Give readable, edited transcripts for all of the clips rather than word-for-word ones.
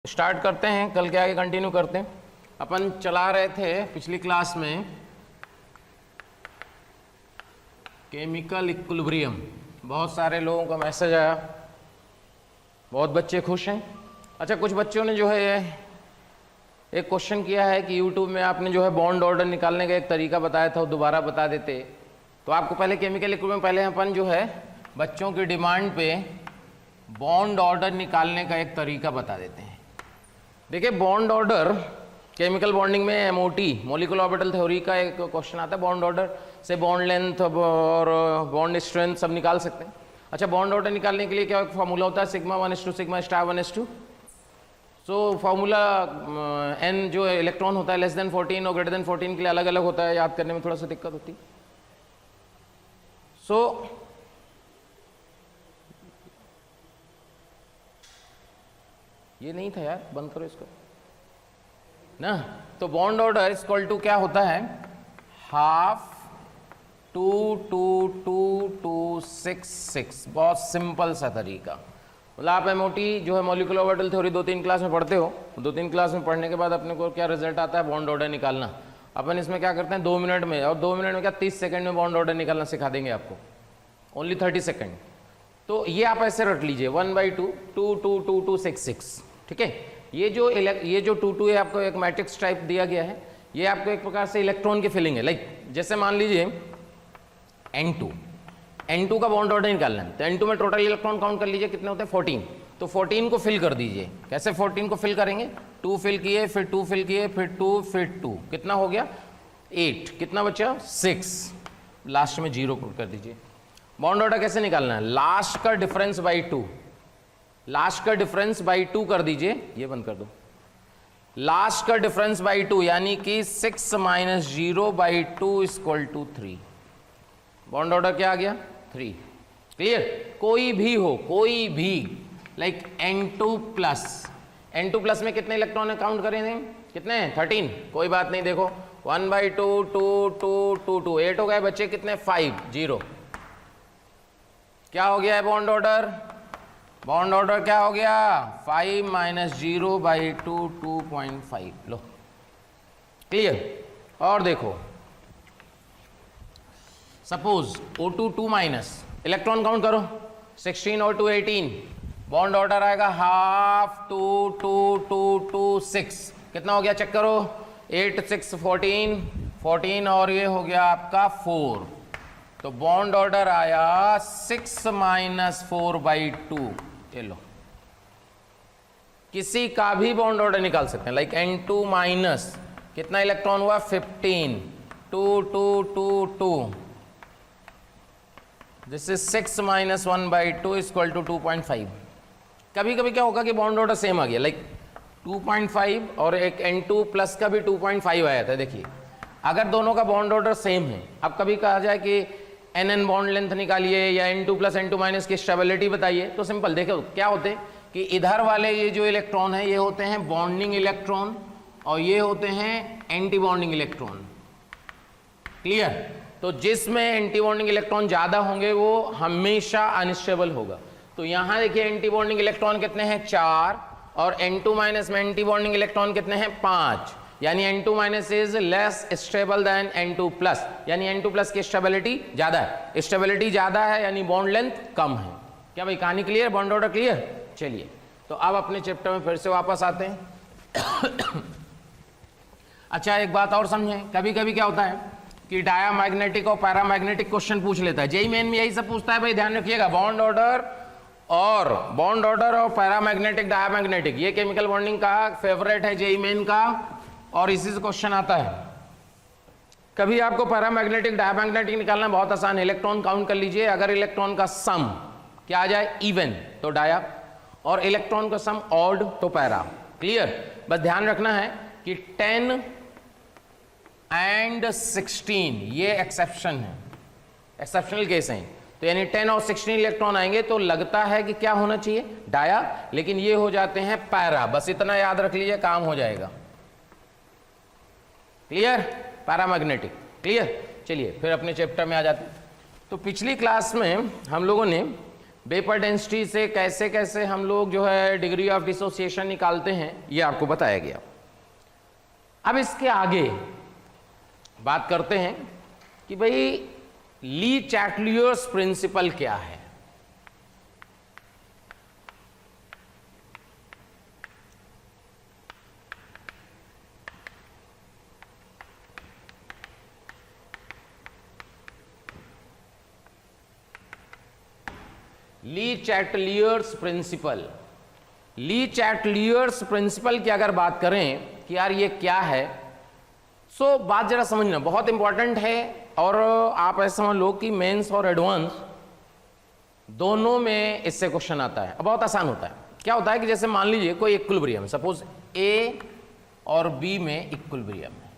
Start करते हैं, कल के आगे कंटिन्यू करते हैं। अपन चला रहे थे पिछली क्लास में केमिकल इक्विलिब्रियम। बहुत सारे लोगों का मैसेज आया, बहुत बच्चे खुश हैं। अच्छा, कुछ बच्चों ने जो है एक क्वेश्चन किया है कि यूट्यूब में आपने जो है बॉन्ड ऑर्डर निकालने का एक तरीका बताया था, वो दोबारा बता देते तो आपको। पहले केमिकल इक्विलिब्रियम, पहले अपन जो है बच्चों की डिमांड पे बॉन्ड ऑर्डर निकालने का एक तरीका बता देते हैं। देखिए, बॉन्ड ऑर्डर केमिकल बॉन्डिंग में एमओटी मॉलिक्यूलर ऑर्बिटल थ्योरी का एक क्वेश्चन आता है। बॉन्ड ऑर्डर से बॉन्ड लेंथ और बॉन्ड स्ट्रेंथ सब निकाल सकते हैं। अच्छा, बॉन्ड ऑर्डर निकालने के लिए क्या फॉर्मूला होता है? Sigma 1:2 sigma star 1:2। So formula N जो इलेक्ट्रॉन होता है लेस देन 14 और ग्रेटर देन 14 के लिए अलग अलग होता है, याद करने में थोड़ा सा दिक्कत होती है। सो ये नहीं था यार, बंद करो इसको ना। तो बॉन्ड ऑर्डर इक्वल टू क्या होता है? 1/2 बहुत सिंपल सा तरीका। मतलब आप एमओटी जो है मॉलिक्यूलर ऑर्बिटल थ्योरी 2-3 क्लास में पढ़ते हो। 2-3 क्लास में पढ़ने के बाद अपने को क्या रिजल्ट आता है? बॉन्ड ऑर्डर निकालना। अपन इसमें क्या करते हैं 2 मिनट में, और 2 मिनट में क्या 30 सेकंड में बॉन्ड ऑर्डर निकालना सिखा देंगे आपको, ओनली 30 सेकंड। तो ये आप ऐसे रट लीजिए 1/2 2/2 ठीक है। ये जो 2 है आपको एक मैट्रिक्स टाइप दिया गया है। ये आपको एक प्रकार से इलेक्ट्रॉन की फिलिंग है। लाइक जैसे मान लीजिए N2 का बॉन्ड ऑर्डर निकालना है, तो N2 में टोटल इलेक्ट्रॉन काउंट कर लीजिए कितने होते हैं? 14। तो 14 को फिल कर दीजिए। कैसे 14 को फिल करेंगे? 2 फिल किए, फिर 2 फिल किए, फिर 2, फिर 2, कितना हो गया? 8। कितना बचा? 6। लास्ट में 0 पुट कर दीजिए। बॉन्ड ऑर्डर कैसे निकालना है? लास्ट का डिफरेंस बाई 2, लास्ट का डिफरेंस बाई 2 कर दीजिए। ये बंद कर दो। लास्ट का डिफरेंस बाई 2 यानी कि 6 - 0/2 = 3। बॉन्ड ऑर्डर क्या आ गया? 3। क्लियर? कोई भी हो, कोई भी, लाइक N2+ में कितने इलेक्ट्रॉन काउंट करेंगे? कितने हैं? 13। कोई बात नहीं, देखो 1/2 2 2 2 2 8 हो गए बच्चे। कितने? 5 0। क्या हो गया है बॉन्ड ऑर्डर? बॉन्ड ऑर्डर क्या हो गया? 5 - 0/2 2.5। लो, क्लियर? और देखो, सपोज O2 2- इलेक्ट्रॉन काउंट करो, 16 और 2 18। बॉन्ड ऑर्डर आएगा 1/2 2 2 2 2 6। कितना हो गया? चेक करो, 8 6 14 और ये हो गया आपका 4। तो बॉन्ड ऑर्डर आया 6 - 4/2। ये लो, किसी का भी बॉन्ड ऑर्डर निकाल सकते हैं। लाइक N2- कितना इलेक्ट्रॉन हुआ? 15 2 2 2 2। This is 6 - 1/2 = 2.5। कभी कभी क्या होगा कि बॉन्ड ऑर्डर सेम आ गया, लाइक 2.5 और एक N2+ का भी 2.5 आया था। देखिए, अगर दोनों का बॉन्ड ऑर्डर सेम है, अब कभी कहा जाए कि NN बॉन्ड लेंथ निकालिए या N2+ N2- की स्टेबिलिटी बताइए, तो सिंपल देखो क्या होते हैं कि इधर वाले ये जो इलेक्ट्रॉन है ये होते हैं बॉन्डिंग इलेक्ट्रॉन और ये होते हैं एंटी बॉन्डिंग इलेक्ट्रॉन। क्लियर? तो जिसमें एंटी बॉन्डिंग इलेक्ट्रॉन ज़्यादा होंगे वो हमेशा अनस्टेबल होगा। तो यहाँ देखिए एंटी बॉन्डिंग इलेक्ट्रॉन कितने हैं? 4। और N2- में एंटी बॉन्डिंग इलेक्ट्रॉन कितने हैं? 5। यानी N2- is less stable then N2+, यानी N2+ की स्टेबिलिटी ज़्यादा है। स्टेबिलिटी ज़्यादा है यानी बॉन्ड लेंथ कम है। क्या भाई, कहानी क्लियर? Bond order clear? चलिए, तो अब अपने चैप्टर में फिर से वापस आते हैं। अच्छा, एक बात और समझें, कभी कभी क्या होता है कि डायामैग्नेटिक और पैरामैग्नेटिक क्वेश्चन पूछ लेता है। जेईई मेन में यही सब पूछता है भाई, ध्यान रखिएगा। बॉन्ड ऑर्डर और पैरामैग्नेटिक डायामैग्नेटिक, ये केमिकल बॉन्डिंग का फेवरेट है जेईई मेन का, और इसी से क्वेश्चन आता है। कभी आपको पैरामैग्नेटिक डायामैग्नेटिक निकालना बहुत आसान है। इलेक्ट्रॉन काउंट कर लीजिए, अगर इलेक्ट्रॉन का सम क्या आ जाए? इवन, तो डाया, और इलेक्ट्रॉन का सम ऑड तो पैरा। क्लियर? बस ध्यान रखना है कि 10 और 16 ये एक्सेप्शन है, एक्सेप्शनल केस हैं। तो यानी 10 और 16 इलेक्ट्रॉन आएंगे तो लगता है कि क्या होना चाहिए? डाया, लेकिन ये हो जाते हैं पैरा। बस इतना याद रख लीजिए, काम हो जाएगा। क्लियर? पैरामैग्नेटिक। क्लियर? चलिए फिर अपने चैप्टर में आ जाते हैं। तो पिछली क्लास में हम लोगों ने वेपर डेंसिटी से कैसे कैसे हम लोग जो है डिग्री ऑफ डिसोसिएशन निकालते हैं ये आपको बताया गया। अब इसके आगे बात करते हैं कि भाई ली चैटलियर्स प्रिंसिपल क्या है। ली चैटलियर्स प्रिंसिपल, ली चैटलियर्स प्रिंसिपल की अगर बात करें कि यार ये क्या है, सो बात जरा समझना बहुत इंपॉर्टेंट है। और आप ऐसा समझ लो कि मेंस और एडवांस दोनों में इससे क्वेश्चन आता है। बहुत आसान होता है। क्या होता है कि जैसे मान लीजिए कोई इक्विलिब्रियम, सपोज ए और बी में इक्विलिब्रियम है।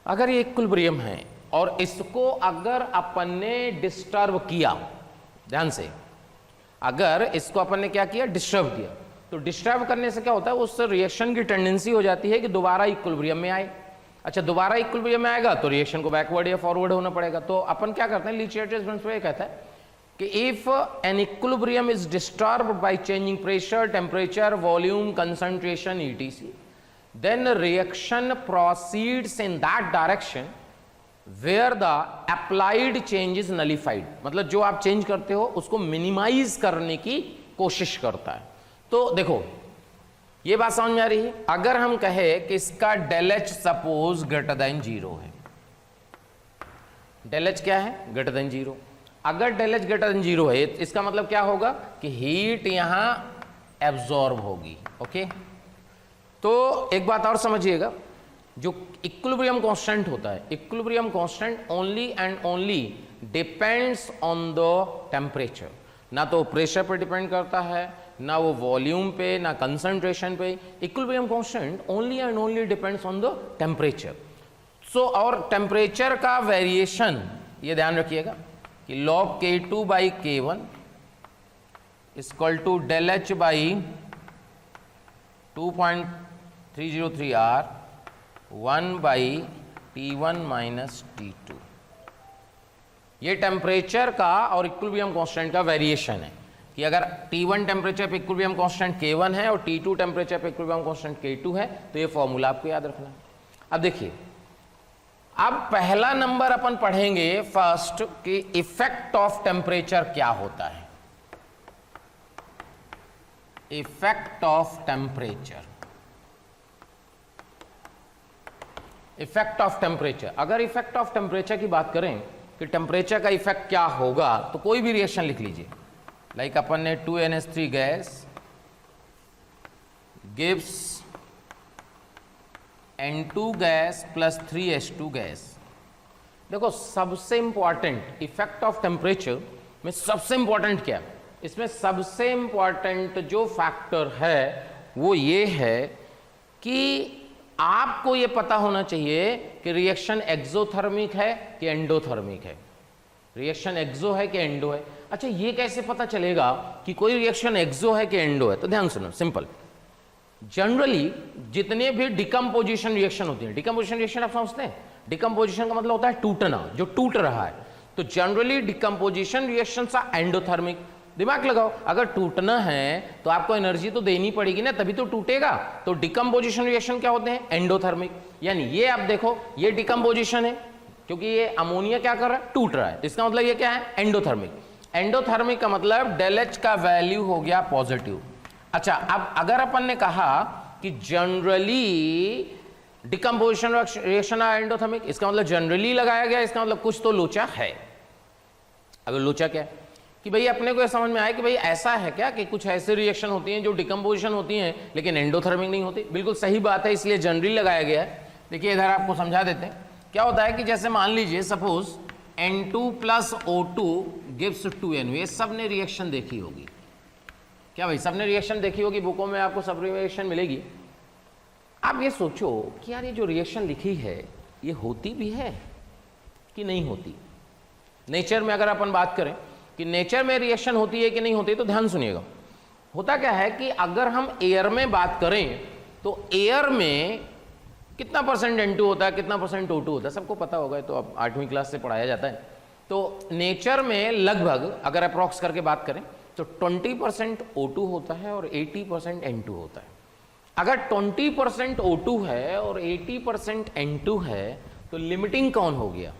अगर ये इक्विलिब्रियम है और इसको अगर अपन ने डिस्टर्ब किया, ध्यान से, अगर इसको अपन ने क्या किया, डिस्टर्ब किया, तो डिस्टर्ब करने से क्या होता है, उस रिएक्शन की टेंडेंसी हो जाती है कि दोबारा इक्विलिब्रियम में आए। अच्छा, दोबारा इक्विलिब्रियम में आएगा तो रिएक्शन को बैकवर्ड या फॉरवर्ड होना पड़ेगा। तो अपन क्या करते हैं, ली चैटलियर्स प्रिंसिपल ये कहता है कि if an equilibrium is disturbed by changing pressure, temperature, volume, concentration etc, then reaction proceeds in that direction where the applied change is nullified। मतलब जो आप चेंज करते हो उसको मिनिमाइज करने की कोशिश करता है। तो देखो ये बात समझ में आ रही है। अगर हम कहे कि इसका del H suppose greater than 0 है, डेल एच क्या है, ग्रेटर देन 0। अगर डेल एच ग्रेटर देन 0 है इसका मतलब क्या होगा कि हीट यहां एब्जॉर्ब होगी। ओके, तो एक बात और समझिएगा, जो इक्विलिब्रियम कांस्टेंट होता है, equilibrium constant only and only depends on the temperature. ना तो प्रेशर पर डिपेंड करता है, ना वो वॉल्यूम पे, ना कंसंट्रेशन पे। Equilibrium constant only and only depends on the temperature. So और टेम्परेचर का वेरिएशन ये ध्यान रखिएगा कि log K2 by K1 equal to del H by 2.303 R 1 by T1 minus T2। ये टेम्परेचर का और इक्विलिब्रियम कांस्टेंट का वेरिएशन है कि अगर T1 टेम्परेचर पे इक्विलिब्रियम कांस्टेंट K1 है और T2 टेम्परेचर पे इक्विलिब्रियम कांस्टेंट K2 है, तो ये फॉर्मूला आपको याद रखना है। अब देखिए, अब पहला नंबर अपन पढ़ेंगे फर्स्ट कि इफेक्ट ऑफ टेम्परेचर क्या होता है। Effect of temperature, effect of temperature. अगर इफेक्ट ऑफ टेम्परेचर की बात करें कि टेम्परेचर का इफेक्ट क्या होगा, तो कोई भी रिएक्शन लिख लीजिए। लाइक अपन ने 2NH3 gas gives N2 gas plus 3H2 gas. देखो सबसे इंपॉर्टेंट इफेक्ट ऑफ टेम्परेचर में सबसे इंपॉर्टेंट क्या है, इसमें सबसे इंपॉर्टेंट जो फैक्टर है वो ये है कि आपको ये पता होना चाहिए कि रिएक्शन एक्सोथर्मिक है कि एंडोथर्मिक है, रिएक्शन एक्सो है कि एंडो है। अच्छा, ये कैसे पता चलेगा कि कोई रिएक्शन एक्सो है कि एंडो है? तो ध्यान सुनो, सिंपल। जनरली जितने भी डिकम्पोजिशन रिएक्शन होती है, डिकम्पोजिशन रिएक्शन आप समझते हैं, डिकम्पोजिशन का मतलब होता है टूटना, जो टूट रहा है। तो जनरली डिकम्पोजिशन रिएक्शन एंडोथर्मिक। दिमाग लगाओ, अगर टूटना है तो आपको एनर्जी तो देनी पड़ेगी ना, तभी तो टूटेगा। तो डिकम्पोजिशन रिएक्शन क्या होते हैं, एंडोथर्मिक। यानी ये आप देखो, ये डिकम्पोजिशन है क्योंकि ये अमोनिया क्या कर रहा है, टूट रहा है। इसका मतलब ये क्या है, एंडोथर्मिक। एंडोथर्मिक का मतलब डेल एच का वैल्यू हो गया पॉजिटिव। अच्छा, अब अगर अपन ने कहा कि जनरली डिकम्पोजिशन रिएक्शन है एंडोथर्मिक, इसका मतलब जनरली लगाया गया, इसका मतलब कुछ तो लोचा है। अगर लोचा क्या है कि भाई अपने को यह समझ में आया कि भाई ऐसा है क्या कि कुछ ऐसे रिएक्शन होती हैं जो डिकम्पोजिशन होती हैं लेकिन एंडोथर्मिक नहीं होती। बिल्कुल सही बात है, इसलिए जनरली लगाया गया है। देखिए इधर आपको समझा देते हैं क्या होता है कि जैसे मान लीजिए suppose N2 plus O2 gives 2NO। ये सब ने रिएक्शन देखी होगी क्या भाई, सबने रिएक्शन देखी होगी, बुकों में आपको सब रिएक्शन मिलेगी। आप ये सोचो कि यार ये जो रिएक्शन लिखी है ये होती भी है कि नहीं होती। नेचर में अगर अपन बात करें कि नेचर में रिएक्शन होती है कि नहीं होती, तो ध्यान सुनिएगा। होता क्या है कि अगर हम एयर में बात करें तो एयर में कितना परसेंट N2 होता है, कितना परसेंट O2 होता है, सबको पता होगा, तो अब 8वीं क्लास से पढ़ाया जाता है। तो तो नेचर में लगभग अगर अप्रॉक्स करके बात करें तो 20% O2 होता है और 80% N2 होता है। अगर 20% O2 है और 80% N2 है तो लिमिटिंग कौन हो गया?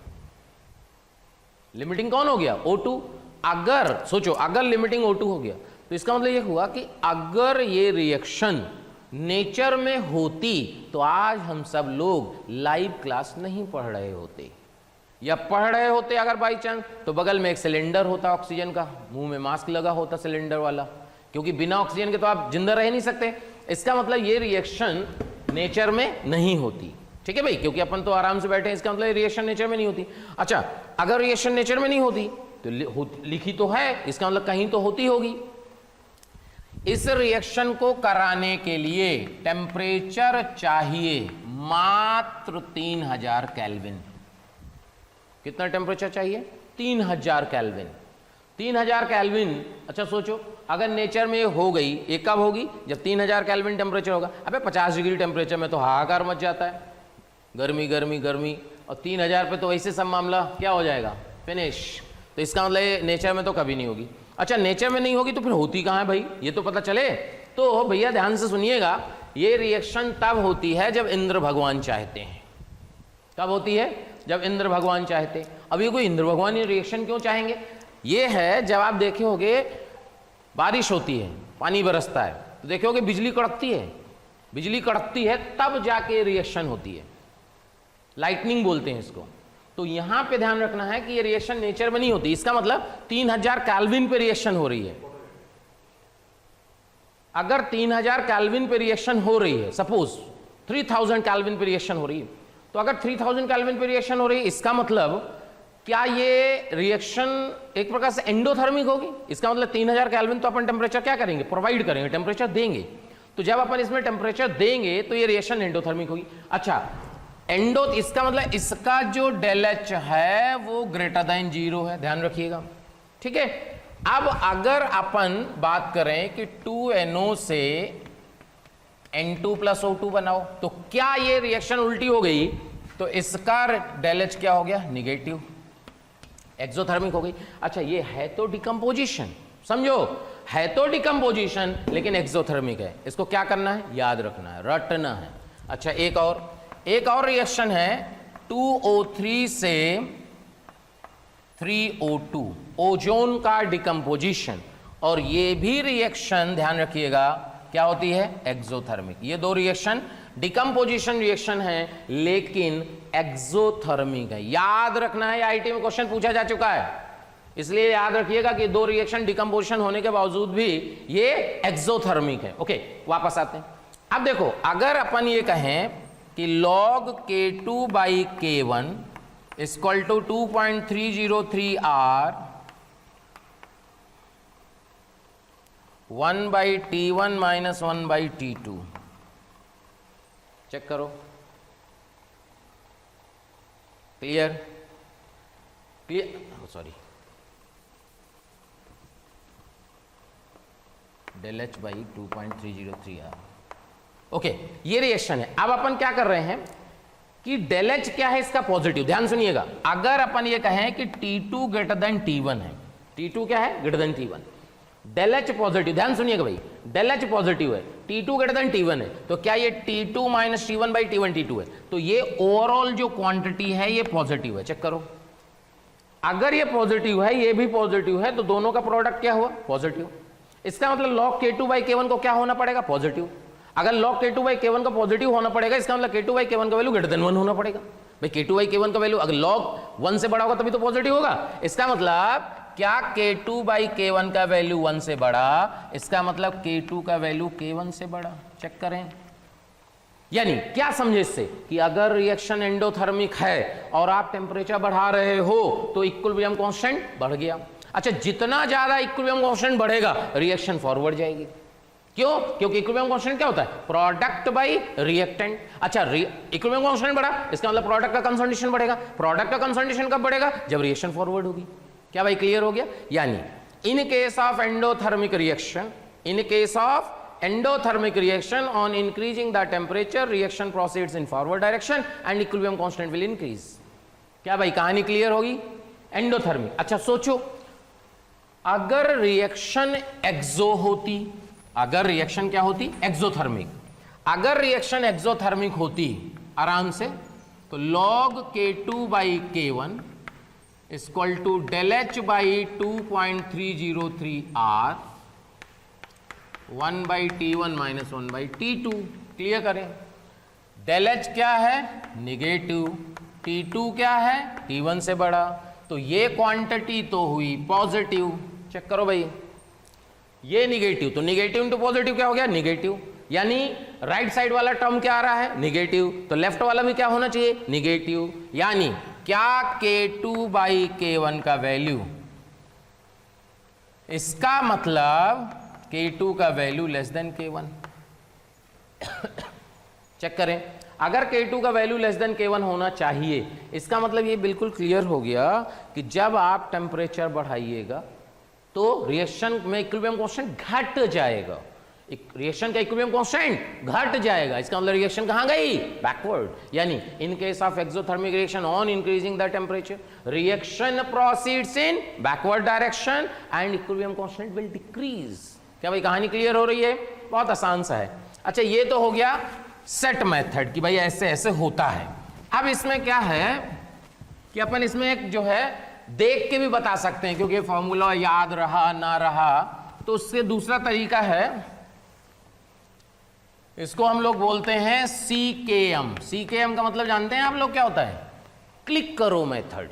लिमिटिंग कौन हो गया? O2। अगर सोचो, अगर लिमिटिंग O2 हो गया तो इसका मतलब ये हुआ कि अगर ये रिएक्शन नेचर में होती तो आज हम सब लोग लाइव क्लास नहीं पढ़ रहे होते, या पढ़ रहे होते अगर बाई चांस तो बगल में एक सिलेंडर होता ऑक्सीजन का, मुंह में मास्क लगा होता सिलेंडर वाला, क्योंकि बिना ऑक्सीजन के तो आप जिंदा रह नहीं सकते। इसका मतलब ये रिएक्शन नेचर में नहीं होती, ठीक है भाई, क्योंकि अपन तो आराम से बैठे हैं, इसका मतलब ये रिएक्शन नेचर में नहीं होती। अच्छा, अगर रिएक्शन नेचर में नहीं होती तो लिखी तो है, इसका मतलब कहीं तो होती होगी। इस रिएक्शन को कराने के लिए टेम्परेचर चाहिए मात्र 3000 केल्विन। कितना टेम्परेचर चाहिए? 3000 केल्विन। 3000 केल्विन। अच्छा सोचो, अगर नेचर में हो गई, ये कब होगी? जब 3000 केल्विन टेम्परेचर होगा। अबे 50 डिग्री टेम्परेचर में तो हाहाकार मच जाता है, गर्मी गर्मी गर्मी, और 3000 पे तो वैसे सब मामला क्या हो जाएगा? फिनिश। तो इसका मतलब नेचर में तो कभी नहीं होगी। अच्छा, नेचर में नहीं होगी तो फिर होती कहाँ है भाई? ये तो पता चले। तो भैया ध्यान से सुनिएगा, ये रिएक्शन तब होती है जब इंद्र भगवान चाहते हैं। कब होती है? जब इंद्र भगवान चाहते हैं। अब ये कोई इंद्र भगवान ये रिएक्शन क्यों चाहेंगे? ये है, जब आप देखे होगे बारिश होती है, पानी बरसता है, तो देखे होगे बिजली कड़कती है, बिजली कड़कती है तब जाके रिएक्शन होती है, लाइटनिंग बोलते हैं इसको। तो यहां पे ध्यान रखना है कि ये रिएक्शन नेचर में नहीं होती। इसका मतलब 3000 केल्विन पे रिएक्शन हो रही है। अगर 3000 केल्विन पे रिएक्शन हो रही है, सपोज 3000 केल्विन पे रिएक्शन हो रही है, तो अगर 3000 केल्विन पे रिएक्शन हो रही है, इसका मतलब क्या ये रिएक्शन एक प्रकार से एंडोथर्मिक होगी? इसका मतलब 3000 केल्विन तो अपन टेम्परेचर क्या करेंगे? प्रोवाइड करेंगे, टेम्परेचर देंगे। तो जब अपन इसमें टेम्परेचर देंगे तो ये रिएक्शन एंडोथर्मिक होगी। अच्छा, एंडो, इसका मतलब इसका जो डेल एच है वो ग्रेटर देन 0 है, ध्यान रखिएगा, ठीक है। अब अगर अपन बात करें कि 2NO से N2 प्लस O2 बनाओ, तो क्या ये रिएक्शन उल्टी हो गई? तो इसका डेल एच क्या हो गया? निगेटिव, एक्सोथर्मिक हो गई। अच्छा, ये है तो डिकम्पोजिशन, समझो, है तो डिकम्पोजिशन लेकिन एक्सोथर्मिक है। इसको क्या करना है? याद रखना है, रटना है। अच्छा, एक और रिएक्शन है 2O3 से 3O2, ओजोन का डिकम्पोजिशन, और ये भी रिएक्शन ध्यान रखिएगा क्या होती है? एक्सोथर्मिक। ये दो रिएक्शन डिकम्पोजिशन रिएक्शन है लेकिन एक्सोथर्मिक है। याद रखना है, आईटी में क्वेश्चन पूछा जा चुका है, इसलिए याद रखिएगा कि दो रिएक्शन डिकम्पोजिशन होने के बावजूद भी ये एक्सोथर्मिक है। ओके, वापस आते हैं। अब देखो, अगर अपन ये कहें कि log K2 by K1 equal to 2.303 R 1 by T1 minus 1 by T2, check करो, clear? Clear, sorry, del H by 2.303 R। Okay, ये रिएक्शन है। अब अपन क्या कर रहे हैं कि डेल एच क्या है इसका? पॉजिटिव। ध्यान सुनिएगा, अगर अपन ये कहें कि T2 ग्रेटर देन T1 है, T2 क्या है? Greater than T1, del H positive. ध्यान सुनिएगा भाई, डेल एच पॉजिटिव है, T2 ग्रेटर देन T1 है, तो क्या ये T2 minus T1 by T1 T2 है? तो ये ओवरऑल जो क्वांटिटी है ये पॉजिटिव है, चेक करो। अगर ये पॉजिटिव है, ये भी पॉजिटिव है, तो दोनों का प्रोडक्ट क्या हुआ? पॉजिटिव। इसका मतलब log K2 बाई K1 को क्या होना पड़ेगा? पॉजिटिव। अगर log K2 बाई K1 का पॉजिटिव होना पड़ेगा, इसका मतलब K2 बाई K1 का वैल्यू ग्रेटर देन 1 होना पड़ेगा। भाई K2 बाई K1 का वैल्यू अगर log 1 से बड़ा होगा तभी तो पॉजिटिव होगा। इसका मतलब क्या K2 बाई K1 का वैल्यू 1 से बड़ा, इसका मतलब K2 का वैल्यू K1 से बड़ा। चेक करें, यानी क्या समझे इससे कि अगर रिएक्शन एंडोथर्मिक है और आप टेम्परेचर बढ़ा रहे हो तो इक्विलिब्रियम कांस्टेंट बढ़ गया। अच्छा, जितना ज्यादा इक्विलिब्रियम कांस्टेंट बढ़ेगा रिएक्शन फॉरवर्ड जाएगी। क्यों? क्योंकि इक्विलिब्रियम कांस्टेंट क्या होता है? Product bye reactant. अच्छा, इक्विलिब्रियम कांस्टेंट बढ़ा, इसका मतलब प्रोडक्ट का कंसंट्रेशन बढ़ेगा। प्रोडक्ट का कंसंट्रेशन कब बढ़ेगा? जब रिएक्शन फॉरवर्ड होगी। क्या भाई क्लियर हो गया? यानी in case of endothermic reaction, in case of endothermic reaction, on increasing the temperature reaction proceeds in forward direction and equilibrium constant will increase. क्या भाई कहानी क्लियर होगी? एंडोथर्मिक। अच्छा सोचो, अगर रिएक्शन एक्सो होती, अगर रिएक्शन क्या होती, एक्सोथर्मिक, अगर रिएक्शन एक्सोथर्मिक होती आराम से, तो log K2 by K1 equal to del H by 2.303 R 1 by T1 minus 1 by T2। Clear करें, डेल एच क्या है, निगेटिव, T2 क्या है, T1 से बड़ा, तो ये क्वांटिटी तो हुई पॉजिटिव। चेक करो भाई, ये निगेटिव, तो निगेटिव इंटू पॉजिटिव क्या हो गया, निगेटिव, यानी राइट साइड वाला टर्म क्या आ रहा है, निगेटिव, तो लेफ्ट वाला भी क्या होना चाहिए, निगेटिव। यानी क्या K2 बाई K1 का वैल्यू, इसका मतलब K2 का value less than K1। Check करें, अगर K2 का वैल्यू लेस देन K1 होना चाहिए, इसका मतलब ये बिल्कुल क्लियर हो गया कि जब आप टेम्परेचर बढ़ाइएगा तो रिएक्शन में इक्विलिब्रियम कांस्टेंट घट जाएगा, रिएक्शन का इक्विलिब्रियम कांस्टेंट घट जाएगा। इसका मतलब रिएक्शन कहां गई, बैकवर्ड। यानी in case of exothermic reaction on increasing the temperature, reaction proceeds in backward direction and equilibrium constant will decrease. क्या भाई कहानी क्लियर हो रही है, बहुत आसान सा है। अच्छा ये तो हो गया सेट मेथड कि भाई ऐसे ऐसे होता है। अब इसमें क्या है कि अपन इसमें एक जो है देख के भी बता सकते हैं, क्योंकि फॉर्मूला याद रहा ना रहा, तो उससे दूसरा तरीका है, इसको हम लोग बोलते हैं CKM। CKM का मतलब जानते हैं आप लोग क्या होता है, क्लिक करो मेथड।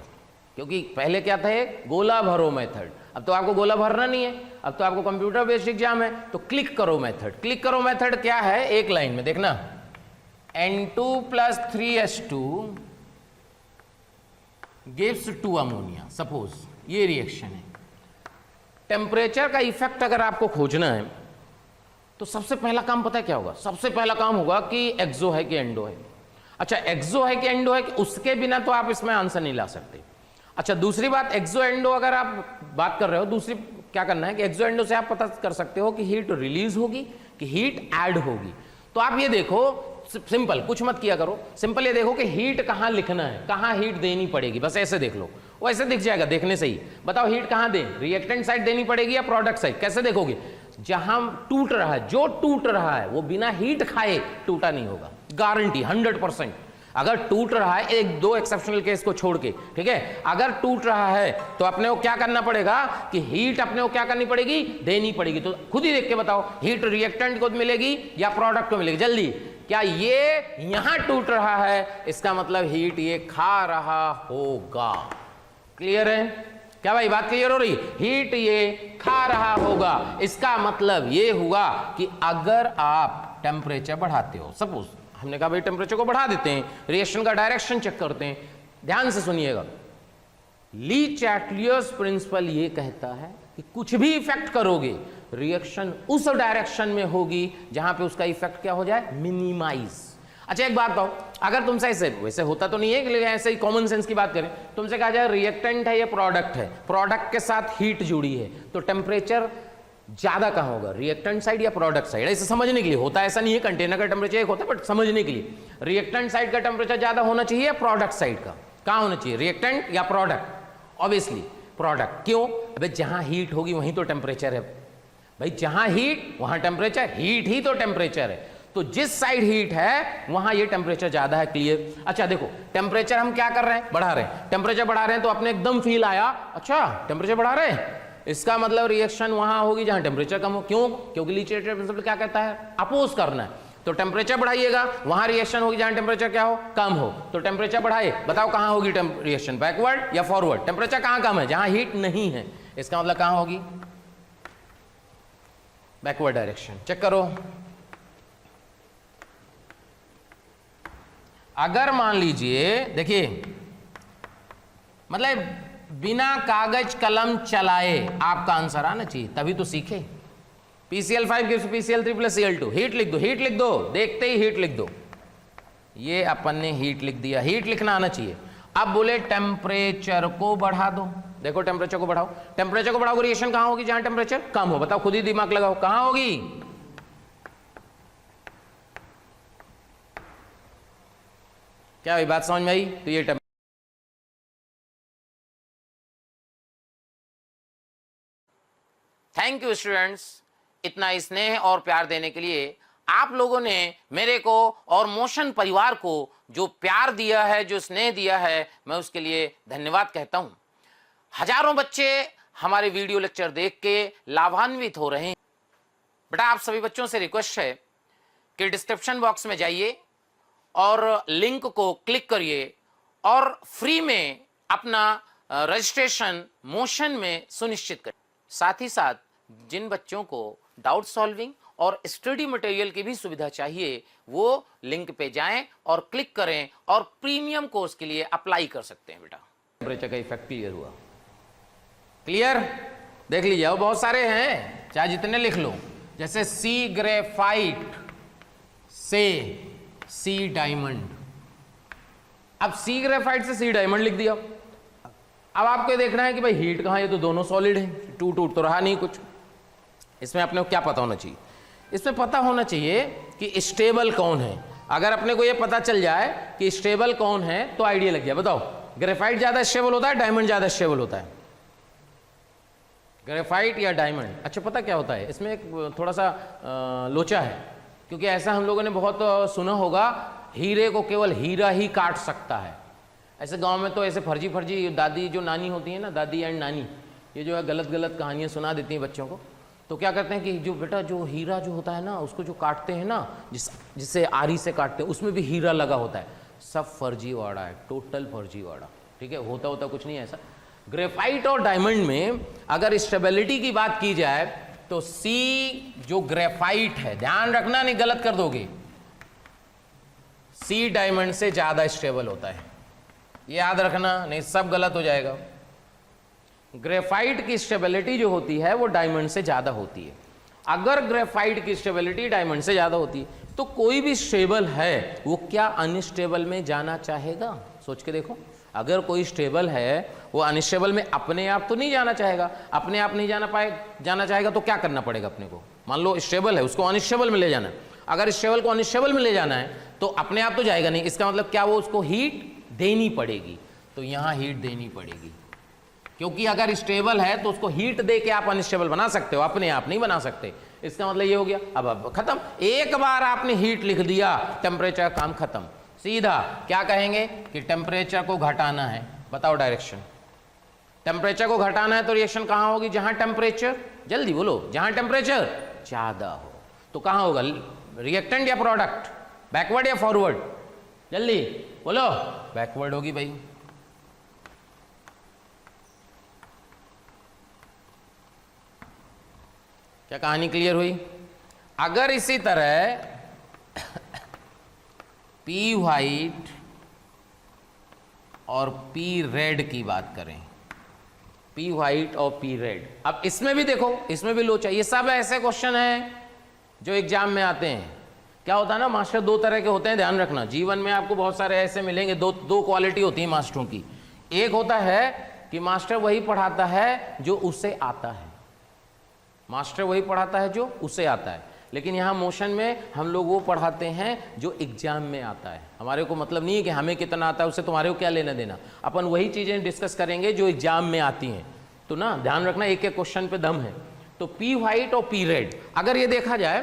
क्योंकि पहले क्या था, गोला भरो मेथड, अब तो आपको गोला भरना नहीं है, अब तो आपको कंप्यूटर बेस्ड एग्जाम है, तो क्लिक करो मेथड। क्लिक करो मेथड क्या है, एक लाइन में देखना, N2 plus 3H2 gives 2 ammonia. Suppose ये रिएक्शन है, टेम्परेचर का इफेक्ट अगर आपको खोजना है तो सबसे पहला काम पता है क्या होगा, सबसे पहला काम होगा कि एक्सो है कि एंडो है। अच्छा एक्सो है कि एंडो है, कि उसके बिना तो आप इसमें आंसर नहीं ला सकते। अच्छा दूसरी बात, एक्सो एंडो अगर आप बात कर रहे हो, दूसरी क्या करना है कि एक्सो एंडो से आप पता कर सकते हो कि हीट रिलीज होगी कि हीट ऐड होगी। तो आप ये देखो, सिंपल, कुछ मत किया करो, सिंपल ये देखो कि हीट कहां लिखना है, कहां हीट देनी पड़ेगी, बस ऐसे देख लो, वो ऐसे दिख जाएगा देखने से ही। बताओ हीट कहां दें, रिएक्टेंट साइड देनी पड़ेगी या प्रोडक्ट साइड, कैसे देखोगे, जहां टूट रहा है, जो टूट रहा है वो बिना हीट खाए टूटा नहीं होगा, गारंटी 100%। अगर टूट रहा है, एक दो एक्सेप्शनल केस को छोड़ के, ठीक है, अगर टूट रहा है तो अपने को क्या करना पड़ेगा कि हीट अपने को क्या करनी पड़ेगी, देनी पड़ेगी। तो खुद ही देख के बताओ, हीट रिएक्टेंट को मिलेगी या प्रोडक्ट को मिलेगी, जल्दी। क्या ये यहां टूट रहा है, इसका मतलब हीट ये खा रहा होगा। क्लियर है क्या भाई, बात क्लियर हो रही, हीट ये खा रहा होगा, इसका मतलब ये हुआ कि अगर आप टेम्परेचर बढ़ाते हो, सपोज हमने कहा भाई टेम्परेचर को बढ़ा देते हैं, रिएक्शन का डायरेक्शन चेक करते हैं, ध्यान से सुनिएगा, ली चैटलियर्स प्रिंसिपल ये कहता है कि कुछ भी इफेक्ट करोगे, रिएक्शन उस डायरेक्शन में होगी जहां पे उसका इफेक्ट क्या हो जाए, मिनिमाइज। अच्छा एक बात बताओ, अगर तुमसे ऐसे, वैसे होता तो नहीं है लेकिन ऐसे ही कॉमन सेंस की बात करें, तुमसे कहा जाए रिएक्टेंट है, ये प्रोडक्ट है, प्रोडक्ट के साथ हीट जुड़ी है, तो टेम्परेचर ज्यादा कहां होगा, रिएक्टेंट साइड या प्रोडक्ट साइड। ऐसे समझने के लिए होता, ऐसा नहीं है, कंटेनर का टेम्परेचर एक होता है, बट समझने के लिए रिएक्टेंट साइड का टेम्परेचर ज्यादा होना चाहिए या प्रोडक्ट साइड का, कहां होना चाहिए, रिएक्टेंट या प्रोडक्ट, ऑब्वियसली प्रोडक्ट। क्यों, अबे जहां हीट होगी वहीं तो टेम्परेचर है भाई, जहां हीट वहां टेम्परेचर, हीट ही तो टेम्परेचर है, तो जिस साइड हीट है वहां ये टेम्परेचर ज्यादा है। क्लियर। अच्छा देखो, टेम्परेचर हम क्या कर रहे हैं, बढ़ा रहे हैं, टेम्परेचर बढ़ा रहे हैं तो अपने एकदम फील आया, अच्छा टेम्परेचर बढ़ा रहे हैं, इसका मतलब रिएक्शन वहां होगी जहां टेम्परेचर कम हो। क्यों, क्योंकि ली चैटलियर प्रिंसिपल क्या कहता है, अपोज करना है, तो टेम्परेचर बढ़ाइएगा, वहां रिएक्शन होगी जहां टेम्परेचर क्या हो, कम हो, तो टेम्परेचर बढ़ाए, बताओ कहां होगी रिएक्शन, बैकवर्ड या फॉरवर्ड, टेम्परेचर कहां कम है, जहां हीट नहीं है, इसका मतलब कहां होगी, बैकवर्ड डायरेक्शन। चेक करो, अगर मान लीजिए, देखिए मतलब बिना कागज कलम चलाए आपका आंसर आना चाहिए, तभी तो सीखे। PCl5 gives PCl3 plus Cl2, heat लिख दो, हीट लिख दो, देखते ही हीट लिख दो, ये अपन ने हीट लिख दिया, हीट लिखना आना चाहिए। अब बोले टेम्परेचर को बढ़ा दो, देखो टेम्परेचर को बढ़ाओ, टेम्परेचर को बढ़ाओ, रिएक्शन कहां होगी, जहां टेम्परेचर कम हो, बताओ खुद ही दिमाग लगाओ, कहां होगी, क्या भाई बात समझ में आई, तो ये थैंक यू स्टूडेंट्स, इतना स्नेह और प्यार देने के लिए। आप लोगों ने मेरे को और मोशन परिवार को जो प्यार दिया है, जो स्नेह दिया है, मैं उसके लिए धन्यवाद कहता हूं। हजारों बच्चे हमारे वीडियो लेक्चर देख के लाभान्वित हो रहे हैं। बेटा आप सभी बच्चों से रिक्वेस्ट है कि डिस्क्रिप्शन बॉक्स में जाइए और लिंक को क्लिक करिए और फ्री में अपना रजिस्ट्रेशन मोशन में सुनिश्चित करें। साथ ही साथ जिन बच्चों को डाउट सॉल्विंग और स्टडी मटेरियल की भी सुविधा चाहिए, वो लिंक पे जाएं और क्लिक करें और प्रीमियम कोर्स के लिए अप्लाई कर सकते हैं। बेटा टेम्परेचर का इफेक्ट क्लियर हुआ? क्लियर? देख लीजिए, और बहुत सारे हैं, चाहे जितने लिख लो, जैसे सी ग्रेफाइट से सी डायमंड। अब सी ग्रेफाइट से सी डायमंड लिख दिया। अब आपको देखना है कि भाई हीट कहाँ, ये तो दोनों सॉलिड है, टूट तो रहा नहीं कुछ। इसमें अपने को क्या पता होना चाहिए? इसमें पता होना चाहिए कि स्टेबल कौन है। अगर अपने को ये पता चल जाए कि स्टेबल कौन है तो आइडिया लग गया। बताओ, ग्रेफाइट ज्यादा स्टेबल होता है, डायमंड ज्यादा स्टेबल होता है? ग्रेफाइट या डायमंड? अच्छा, पता क्या होता है इसमें? एक थोड़ा सा लोचा है, क्योंकि ऐसा हम लोगों ने बहुत सुना होगा, हीरे को केवल हीरा ही काट सकता है। ऐसे गांव में तो ऐसे फर्जी फर्जी दादी जो नानी होती है ना, दादी एंड नानी, ये जो है गलत गलत कहानियां सुना देती हैं बच्चों को। तो क्या करते हैं कि जो बेटा जो हीरा जो होता है ना, उसको जो काटते हैं ना, जिससे आरी से काटते हैं, उसमें भी हीरा लगा होता है। सब फर्जीवाड़ा है, टोटल फर्जीवाड़ा। ठीक है, होता कुछ नहीं है ऐसा। ग्रेफाइट और डायमंड में अगर स्टेबिलिटी की बात की जाए तो सी जो ग्रेफाइट है, ध्यान रखना नहीं गलत कर दोगे, सी डायमंड से ज्यादा स्टेबल होता है। याद रखना, नहीं सब गलत हो जाएगा। ग्रेफाइट की स्टेबिलिटी जो होती है वो डायमंड से ज्यादा होती है। अगर ग्रेफाइट की स्टेबिलिटी डायमंड से ज्यादा होती है तो कोई भी स्टेबल है वो क्या अनस्टेबल में जाना चाहेगा? सोच के देखो, अगर कोई स्टेबल है वो अनस्टेबल में अपने आप तो नहीं जाना चाहेगा। अपने आप नहीं जाना चाहेगा तो क्या करना पड़ेगा अपने को? मान लो स्टेबल है, उसको अनस्टेबल में ले जाना है। अगर स्टेबल को अनस्टेबल में ले जाना है तो अपने आप तो जाएगा नहीं। इसका मतलब क्या, वो उसको हीट देनी पड़ेगी। तो यहां हीट देनी पड़ेगी, क्योंकि अगर स्टेबल है तो उसको हीट दे के आप अनस्टेबल बना सकते हो, अपने आप नहीं बना सकते। इसका मतलब ये हो गया। अब खत्म, एक बार आपने हीट लिख दिया, टेम्परेचर का काम खत्म। सीधा क्या कहेंगे कि टेम्परेचर को घटाना है। बताओ डायरेक्शन। टेम्परेचर को घटाना है तो रिएक्शन कहां होगी? जहां टेम्परेचर, जल्दी बोलो, जहां टेम्परेचर ज्यादा हो। तो कहां होगा? रिएक्टेंट या प्रोडक्ट? बैकवर्ड या फॉरवर्ड? जल्दी बोलो। बैकवर्ड होगी भाई। क्या कहानी क्लियर हुई? अगर इसी तरह पी व्हाइट और पी रेड की बात करें, पी व्हाइट और पी रेड, अब इसमें भी देखो, इसमें भी लो चाहिए। सब ऐसे क्वेश्चन हैं जो एग्जाम में आते हैं। क्या होता है ना, मास्टर दो तरह के होते हैं, ध्यान रखना। जीवन में आपको बहुत सारे ऐसे मिलेंगे, दो क्वालिटी होती है मास्टरों की। एक होता है कि मास्टर वही पढ़ाता है जो उसे आता है, मास्टर वही पढ़ाता है जो उसे आता है। लेकिन यहाँ मोशन में हम लोग वो पढ़ाते हैं जो एग्जाम में आता है। हमारे को मतलब नहीं है कि हमें कितना आता है उससे तुम्हारे को क्या लेना देना। अपन वही चीजें डिस्कस करेंगे जो एग्जाम में आती हैं। तो ना ध्यान रखना, एक एक क्वेश्चन पे दम है। तो पी व्हाइट और पी रेड, अगर ये देखा जाए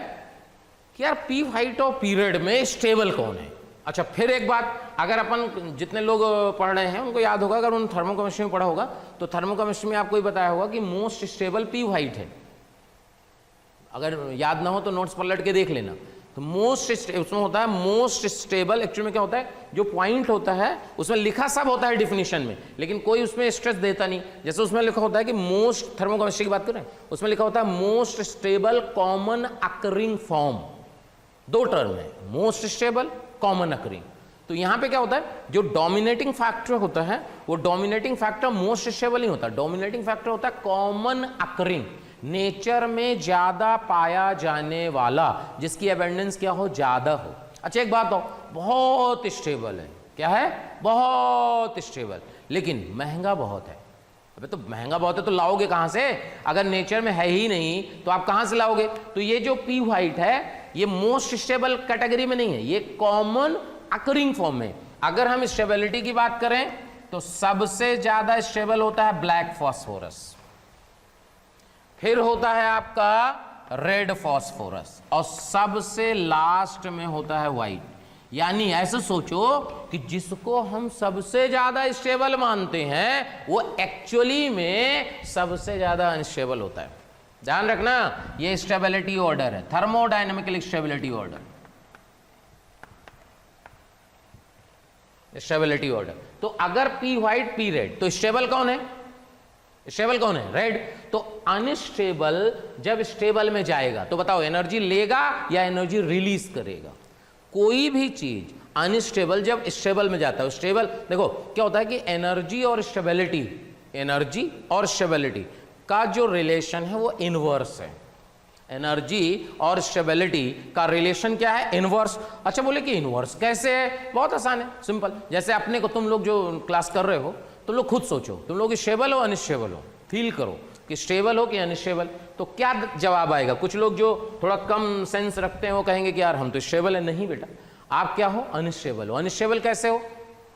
कि यार पी व्हाइट और पी रेड में स्टेबल कौन है। अच्छा, फिर एक बात, अगर अपन जितने लोग पढ़ रहे हैं उनको याद होगा, अगर उन्होंने थर्मोकेमिस्ट्री में पढ़ा होगा तो थर्मोकेमिस्ट्री में आपको ही बताया होगा कि मोस्ट स्टेबल पी व्हाइट है। अगर याद ना हो तो नोट्स पलट के देख लेना। तो मोस्ट उसमें होता है मोस्ट स्टेबल। एक्चुअली में क्या होता है, जो पॉइंट होता है उसमें लिखा सब होता है डिफिनीशन में, लेकिन कोई उसमें स्ट्रेस देता नहीं। जैसे उसमें लिखा होता है कि मोस्ट, थर्मोकेमिस्ट्री की बात करें, उसमें लिखा होता है most stable common occurring form. दो टर्म है, मोस्ट स्टेबल, कॉमन अकरिंग। तो यहां पे क्या होता है, जो डोमिनेटिंग फैक्टर होता है वो डोमिनेटिंग फैक्टर मोस्ट स्टेबल नहीं होता, डोमिनेटिंग फैक्टर होता है कॉमन अकरिंग, नेचर में ज्यादा पाया जाने वाला, जिसकी एबंडेंस क्या हो, ज्यादा हो। अच्छा एक बात हो, बहुत स्टेबल है, क्या है, बहुत स्टेबल, लेकिन महंगा बहुत है। अबे तो महंगा बहुत है तो लाओगे कहां से? अगर नेचर में है ही नहीं तो आप कहां से लाओगे? तो ये जो पी व्हाइट है ये मोस्ट स्टेबल कैटेगरी में नहीं है, ये कॉमन अकरिंग फॉर्म में। अगर हम स्टेबिलिटी की बात करें तो सबसे ज्यादा स्टेबल होता है ब्लैक फास्फोरस। फिर होता है आपका रेड फॉस्फोरस और सबसे लास्ट में होता है व्हाइट। यानी ऐसे सोचो कि जिसको हम सबसे ज्यादा स्टेबल मानते हैं वो एक्चुअली में सबसे ज्यादा अनस्टेबल होता है। ध्यान रखना, ये स्टेबिलिटी ऑर्डर है, thermodynamical stability order, stability order. तो अगर पी व्हाइट पी रेड तो स्टेबल कौन है? स्टेबल कौन है? रेड। तो अनस्टेबल जब स्टेबल में जाएगा तो बताओ एनर्जी लेगा या एनर्जी रिलीज करेगा? कोई भी चीज अनस्टेबल जब स्टेबल में जाता है, स्टेबल देखो क्या होता है कि एनर्जी और स्टेबिलिटी, एनर्जी और स्टेबिलिटी का जो रिलेशन है वो इनवर्स है। एनर्जी और स्टेबिलिटी का रिलेशन क्या है? इनवर्स। अच्छा बोले कि इनवर्स कैसे है? बहुत आसान है, सिंपल। जैसे अपने को तुम लोग जो क्लास कर रहे हो, तुम लोग खुद सोचो, तुम लोग स्टेबल हो अनस्टेबल हो, फील करो कि स्टेबल हो कि अनस्टेबल, तो क्या जवाब आएगा? कुछ लोग जो थोड़ा कम सेंस रखते हैं वो कहेंगे कि यार हम तो स्टेबल है। नहीं बेटा, आप क्या हो? अनस्टेबल हो। अनस्टेबल कैसे हो?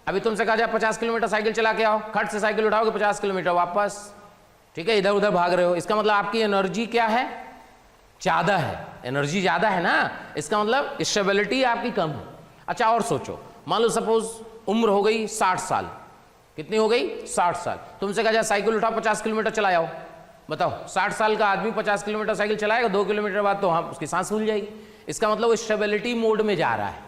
अभी तुमसे कहा जाए 50 किलोमीटर साइकिल चला के आओ, खट से साइकिल उठाओगे 50 किलोमीटर वापस, ठीक है, इधर उधर भाग रहे हो, इसका मतलब आपकी एनर्जी क्या है? ज्यादा है, एनर्जी ज्यादा है ना, इसका मतलब स्टेबिलिटी आपकी कम है। अच्छा और सोचो, मान लो सपोज उम्र हो गई 60 साल, कितनी हो गई? 60 साल। तुमसे कहा जाए साइकिल उठाओ 50 किलोमीटर चलाओ, बताओ 60 साल का आदमी 50 किलोमीटर साइकिल चलाएगा, 2 किलोमीटर बाद तो हाँ उसकी सांस भूल जाएगी। इसका मतलब वो स्टेबिलिटी मोड में जा रहा है।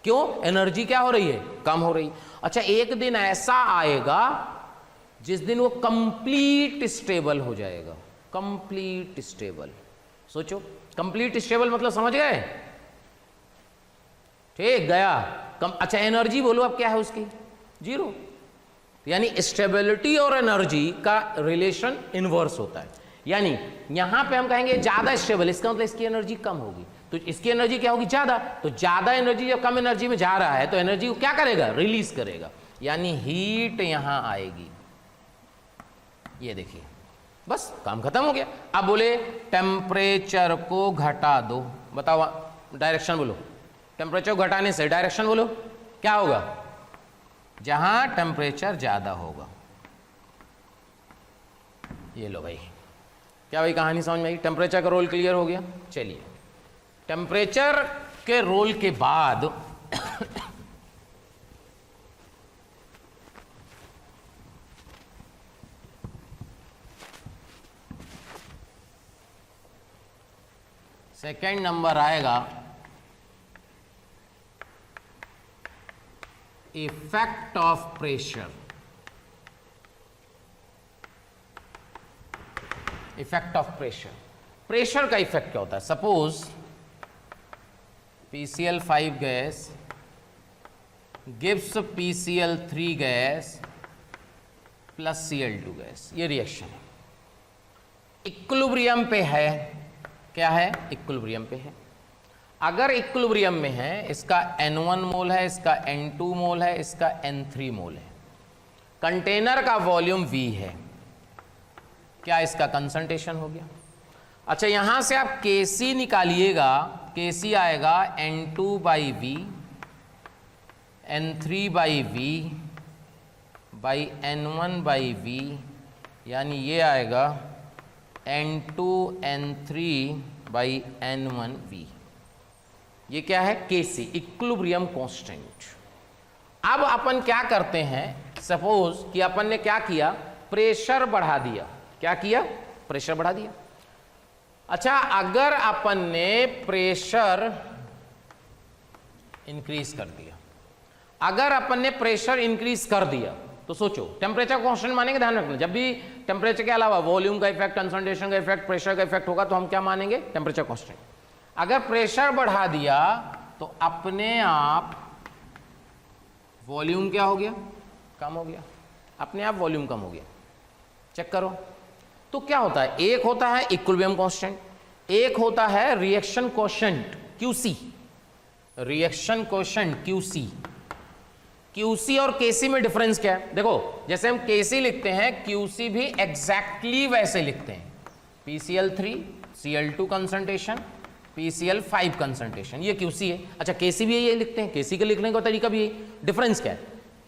क्यों? एनर्जी क्या हो रही है? कम हो रही। अच्छा एक दिन ऐसा आएगा जिस दिन वो कंप्लीट स्टेबल हो जाएगा, कंप्लीट स्टेबल। सोचो कंप्लीट स्टेबल मतलब समझ गए? ठीक गया अच्छा एनर्जी बोलो अब क्या है उसकी? जीरो। यानी स्टेबिलिटी और एनर्जी का रिलेशन इनवर्स होता है। यानी यहां पे हम कहेंगे ज्यादा स्टेबल, इसका मतलब इसकी एनर्जी कम होगी, तो इसकी एनर्जी क्या होगी? ज्यादा। तो ज्यादा एनर्जी जब कम एनर्जी में जा रहा है तो एनर्जी को क्या करेगा? रिलीज करेगा, यानी हीट यहां आएगी। ये देखिए बस काम खत्म हो गया। अब बोले टेम्परेचर को घटा दो, बताओ डायरेक्शन बोलो, टेम्परेचर को घटाने से डायरेक्शन बोलो क्या होगा? जहां टेम्परेचर ज्यादा होगा। ये लो भाई, क्या भाई कहानी समझ में आई? टेम्परेचर का रोल क्लियर हो गया। चलिए टेम्परेचर के रोल के बाद सेकेंड नंबर आएगा effect of pressure. Effect of pressure, pressure का इफेक्ट क्या होता है? Suppose PCl5 gas gives PCl3 gas plus Cl2 gas, ये रिएक्शन है, इक्विलिब्रियम पे है। क्या है? इक्विलिब्रियम पे है। अगर इक्विलिब्रियम में है, इसका N1 मोल है, इसका N2 मोल है, इसका N3 मोल है, कंटेनर का वॉल्यूम V है, क्या इसका कंसंट्रेशन हो गया? अच्छा यहां से आप Kc निकालिएगा, Kc आएगा N2/V N3/V बाई N1/V, यानी ये आएगा N2N3/N1V। ये क्या है? Kc, equilibrium constant. अब अपन क्या करते हैं, सपोज कि अपन ने क्या किया? प्रेशर बढ़ा दिया। क्या किया? प्रेशर बढ़ा दिया। अच्छा अगर अपन ने प्रेशर इंक्रीज कर दिया, अगर अपन ने प्रेशर इंक्रीज कर दिया तो सोचो टेम्परेचर कांस्टेंट मानेंगे। ध्यान रखना, जब भी टेम्परेचर के अलावा वॉल्यूम का इफेक्ट, कंसंट्रेशन का इफेक्ट, प्रेशर का इफेक्ट होगा तो हम क्या मानेंगे? Temperature constant. अगर प्रेशर बढ़ा दिया तो अपने आप वॉल्यूम क्या हो गया? कम हो गया, अपने आप वॉल्यूम कम हो गया। चेक करो तो क्या होता है? एक होता है इक्विलिब्रियम कांस्टेंट, एक होता है reaction coefficient QC। Reaction coefficient QC, QC और Kc में डिफरेंस क्या है? देखो जैसे हम Kc लिखते हैं, QC भी एग्जैक्टली वैसे लिखते हैं। PCl3 Cl2 concentration, PCl5 concentration, ये QC है। अच्छा Kc भी ये लिखते हैं, Kc के लिखने का तरीका भी है। डिफरेंस क्या है?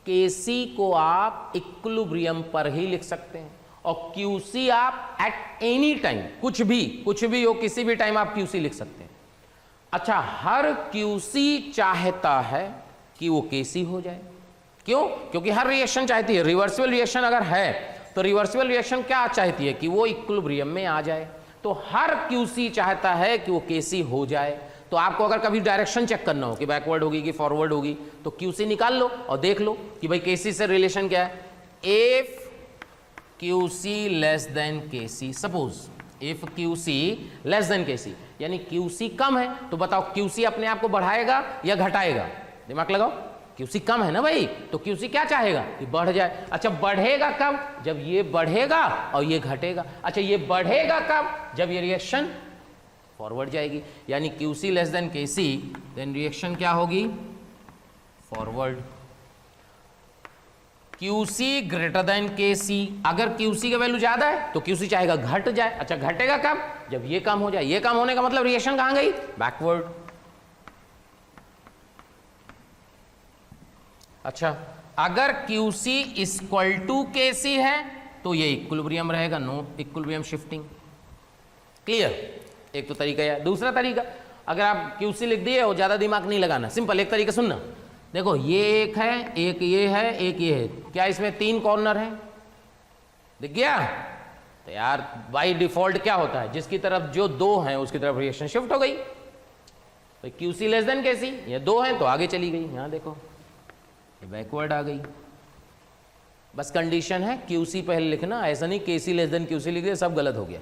Kc को आप इक्विलिब्रियम पर ही लिख सकते हैं और QC आप एट एनी टाइम, कुछ भी हो, किसी भी टाइम आप QC लिख सकते हैं। अच्छा, हर QC चाहता है कि वो KC हो जाए। क्यों? क्योंकि हर रिएक्शन चाहती है, रिवर्सिबल रिएक्शन अगर है तो रिवर्सिबल रिएक्शन क्या चाहती है कि वो इक्विलिब्रियम में आ जाए। तो हर QC चाहता है कि वो KC हो जाए। तो आपको अगर कभी डायरेक्शन चेक करना हो कि बैकवर्ड होगी कि फॉरवर्ड होगी, तो QC निकाल लो और देख लो कि भाई KC से रिलेशन क्या है। If QC less than KC, suppose if QC less than KC, यानी QC कम है, तो बताओ QC अपने आप को बढ़ाएगा या घटाएगा? दिमाग लगाओ, QC कम है ना भाई, तो QC क्या चाहेगा कि बढ़ जाए। अच्छा, बढ़ेगा कब? जब ये बढ़ेगा और ये घटेगा। अच्छा, ये बढ़ेगा कब? जब ये रिएक्शन फॉरवर्ड जाएगी, यानी QC less than KC, then reaction क्या होगी? Forward. QC greater than KC, अगर QC का वैल्यू ज्यादा है तो QC चाहेगा घट जाए। अच्छा, घटेगा कब? जब ये कम हो जाए। ये कम होने का मतलब रिएक्शन कहां गई? बैकवर्ड। अच्छा, अगर QC इक्वल टू KC है तो ये इक्विलिब्रियम रहेगा, नो इक्विलिब्रियम शिफ्टिंग। क्लियर? एक तो तरीका है। दूसरा तरीका, अगर आप QC लिख दिए और ज्यादा दिमाग नहीं लगाना, सिंपल एक तरीका सुनना। देखो, ये एक है, एक ये है, एक ये है, क्या इसमें 3 कॉर्नर है? दिख गया? तो यार बाई डिफॉल्ट क्या होता है, जिसकी तरफ जो 2 हैं उसकी तरफ रिएक्शन शिफ्ट हो गई। तो QC लेस देन KC, ये 2 हैं तो आगे चली गई। यहां देखो, बैकवर्ड आ गई। बस कंडीशन है QC पहले लिखना, ऐसा नहीं KC लेस देन QC लिख दिया, सब गलत हो गया।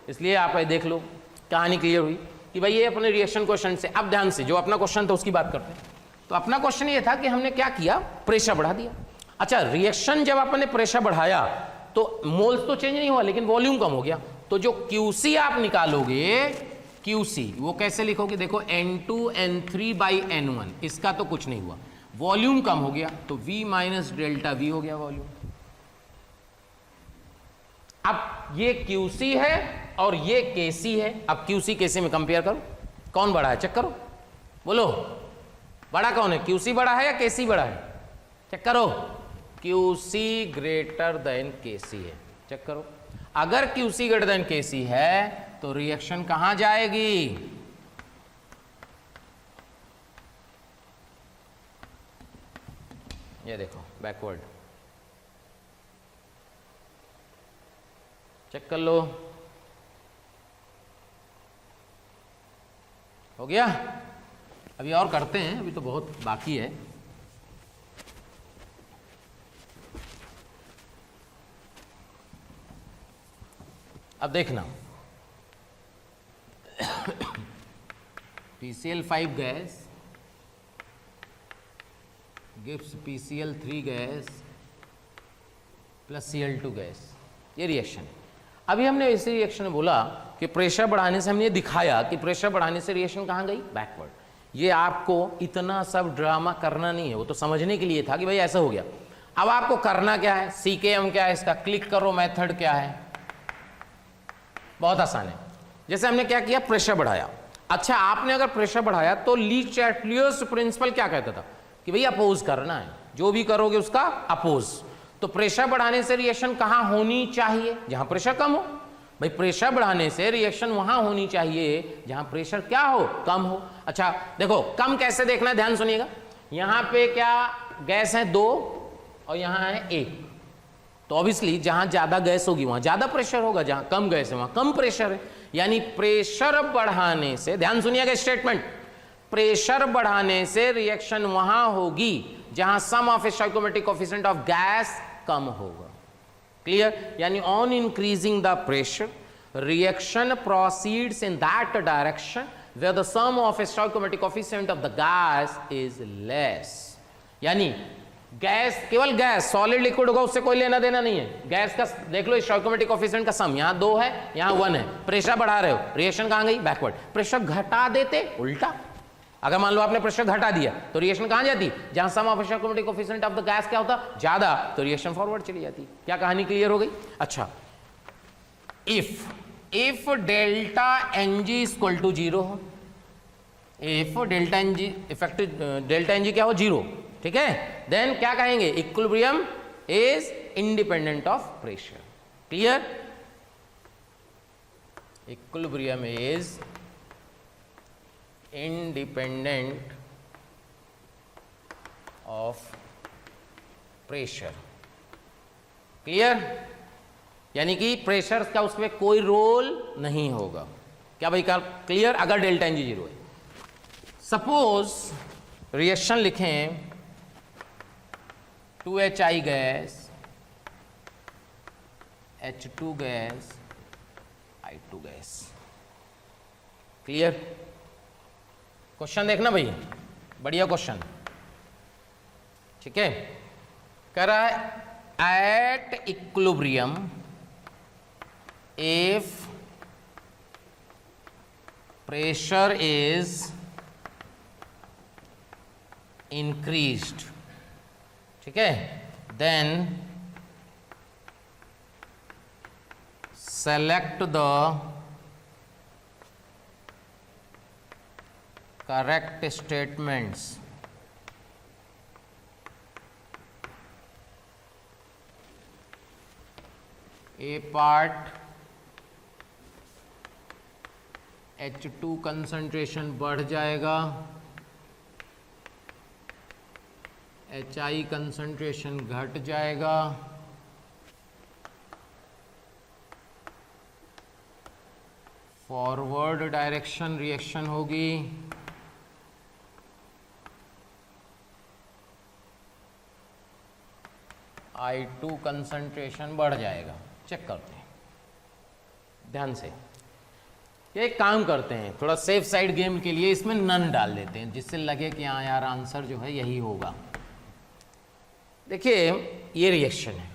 इसलिए आप देख लो, कहानी क्लियर हुई कि भाई ये अपने रिएक्शन क्वेश्चन से। अब ध्यान से, जो अपना क्वेश्चन था उसकी बात करते हैं। तो अपना क्वेश्चन ये था कि हमने क्या किया, प्रेशर बढ़ा दिया। अच्छा, रिएक्शन जब आपने प्रेशर बढ़ाया तो मोल्स तो चेंज नहीं हुआ, लेकिन वॉल्यूम कम हो गया। तो जो QC आप निकालोगे, QC वो कैसे लिखोगे? देखो, N2 N3/N1, इसका तो कुछ नहीं हुआ, वॉल्यूम कम हो गया तो V माइनस डेल्टा V हो गया वॉल्यूम। अब ये QC है और ये KC है। अब QC KC में कंपेयर करो, कौन बड़ा है चेक करो, बोलो बड़ा कौन है? QC बड़ा है या KC बड़ा है? चेक करो, QC ग्रेटर देन KC है। चेक करो, अगर QC ग्रेटर देन KC है तो रिएक्शन कहां जाएगी? ये देखो, बैकवर्ड। चेक कर लो, हो गया? अभी और करते हैं, अभी तो बहुत बाकी है। अब देखना, PCl5 gas gives PCl3 gas plus Cl2 gas, ये रिएक्शन है। अभी हमने इसी रिएक्शन में बोला कि प्रेशर बढ़ाने से, हमने ये दिखाया कि प्रेशर बढ़ाने से रिएक्शन कहाँ गई? बैकवर्ड। ये आपको इतना सब ड्रामा करना नहीं है, वो तो समझने के लिए था कि भाई ऐसा हो गया। अब आपको करना क्या है? CKM क्या है इसका? क्लिक करो, मेथड क्या है? बहुत आसान है। जैसे हमने क्या किया, प्रेशर बढ़ाया। अच्छा, आपने अगर प्रेशर बढ़ाया तो ली चैटलियर्स प्रिंसिपल क्या कहता था कि भाई अपोज करना है, जो भी करोगे उसका अपोज। तो प्रेशर बढ़ाने से रिएक्शन कहां होनी चाहिए? जहां प्रेशर कम हो। भाई प्रेशर बढ़ाने से रिएक्शन वहां होनी चाहिए जहां प्रेशर क्या हो? कम हो। अच्छा देखो, कम कैसे देखना है, ध्यान सुनिएगा। यहां पे क्या गैस है? 2 और यहां है 1। तो ऑब्वियसली जहां ज्यादा गैस होगी वहां ज्यादा प्रेशर होगा, जहां कम गैस है वहां कम प्रेशर है। यानी प्रेशर बढ़ाने से, ध्यान सुनिएगा स्टेटमेंट, प्रेशर बढ़ाने से रिएक्शन वहां होगी जहां sum of stoichiometric coefficient of gas कम होगा। क्लियर? यानी on increasing the pressure reaction proceeds in that direction where the sum of stoichiometric coefficient of the gas is less. यानी गैस, केवल गैस, सॉलिड लिक्विड होगा उससे कोई लेना देना नहीं है। गैस का देख लो, स्टोइकोमेट्रिक कोएफिशिएंट का सम यहां 2 है, यहां 1 है। प्रेशर बढ़ा रहे हो, रिएक्शन कहां गई? बैकवर्ड। प्रेशर घटा देते, उल्टा। अगर मान लो आपने प्रेशर घटा दिया तो रिएक्शन कहां जाती? जहां sum of stoichiometric coefficient of the gas क्या होता? ज्यादा, तो रिएक्शन फॉरवर्ड चली जाती। क्या कहानी क्लियर हो गई? अच्छा, if delta Ng equal to 0 हो, if delta Ng effective delta Ng क्या हो? 0, ठीक है। देन क्या कहेंगे? Equilibrium is independent of pressure. Clear? Equilibrium is independent of pressure. Clear? यानी कि प्रेशर का उसमें कोई रोल नहीं होगा। क्या भाई? क्लियर? अगर डेल्टा एन जी जीरो है। सपोज रिएक्शन लिखें 2HI gas, H2 gas, I2 gas. Clear? Question देखना भाई, बढ़िया क्वेश्चन। ठीक है, कह रहा है at equilibrium if pressure is increased, ठीक है, then select the correct statements A part H2 concentration बढ़ जाएगा, HI कंसंट्रेशन घट जाएगा, फॉरवर्ड डायरेक्शन रिएक्शन होगी, I2 कंसंट्रेशन बढ़ जाएगा। चेक करते हैं ध्यान से। ये एक काम करते हैं, थोड़ा सेफ साइड गेम के लिए इसमें नन डाल देते हैं, जिससे लगे कि हाँ यार आंसर जो है यही होगा। देखिए ये रिएक्शन है,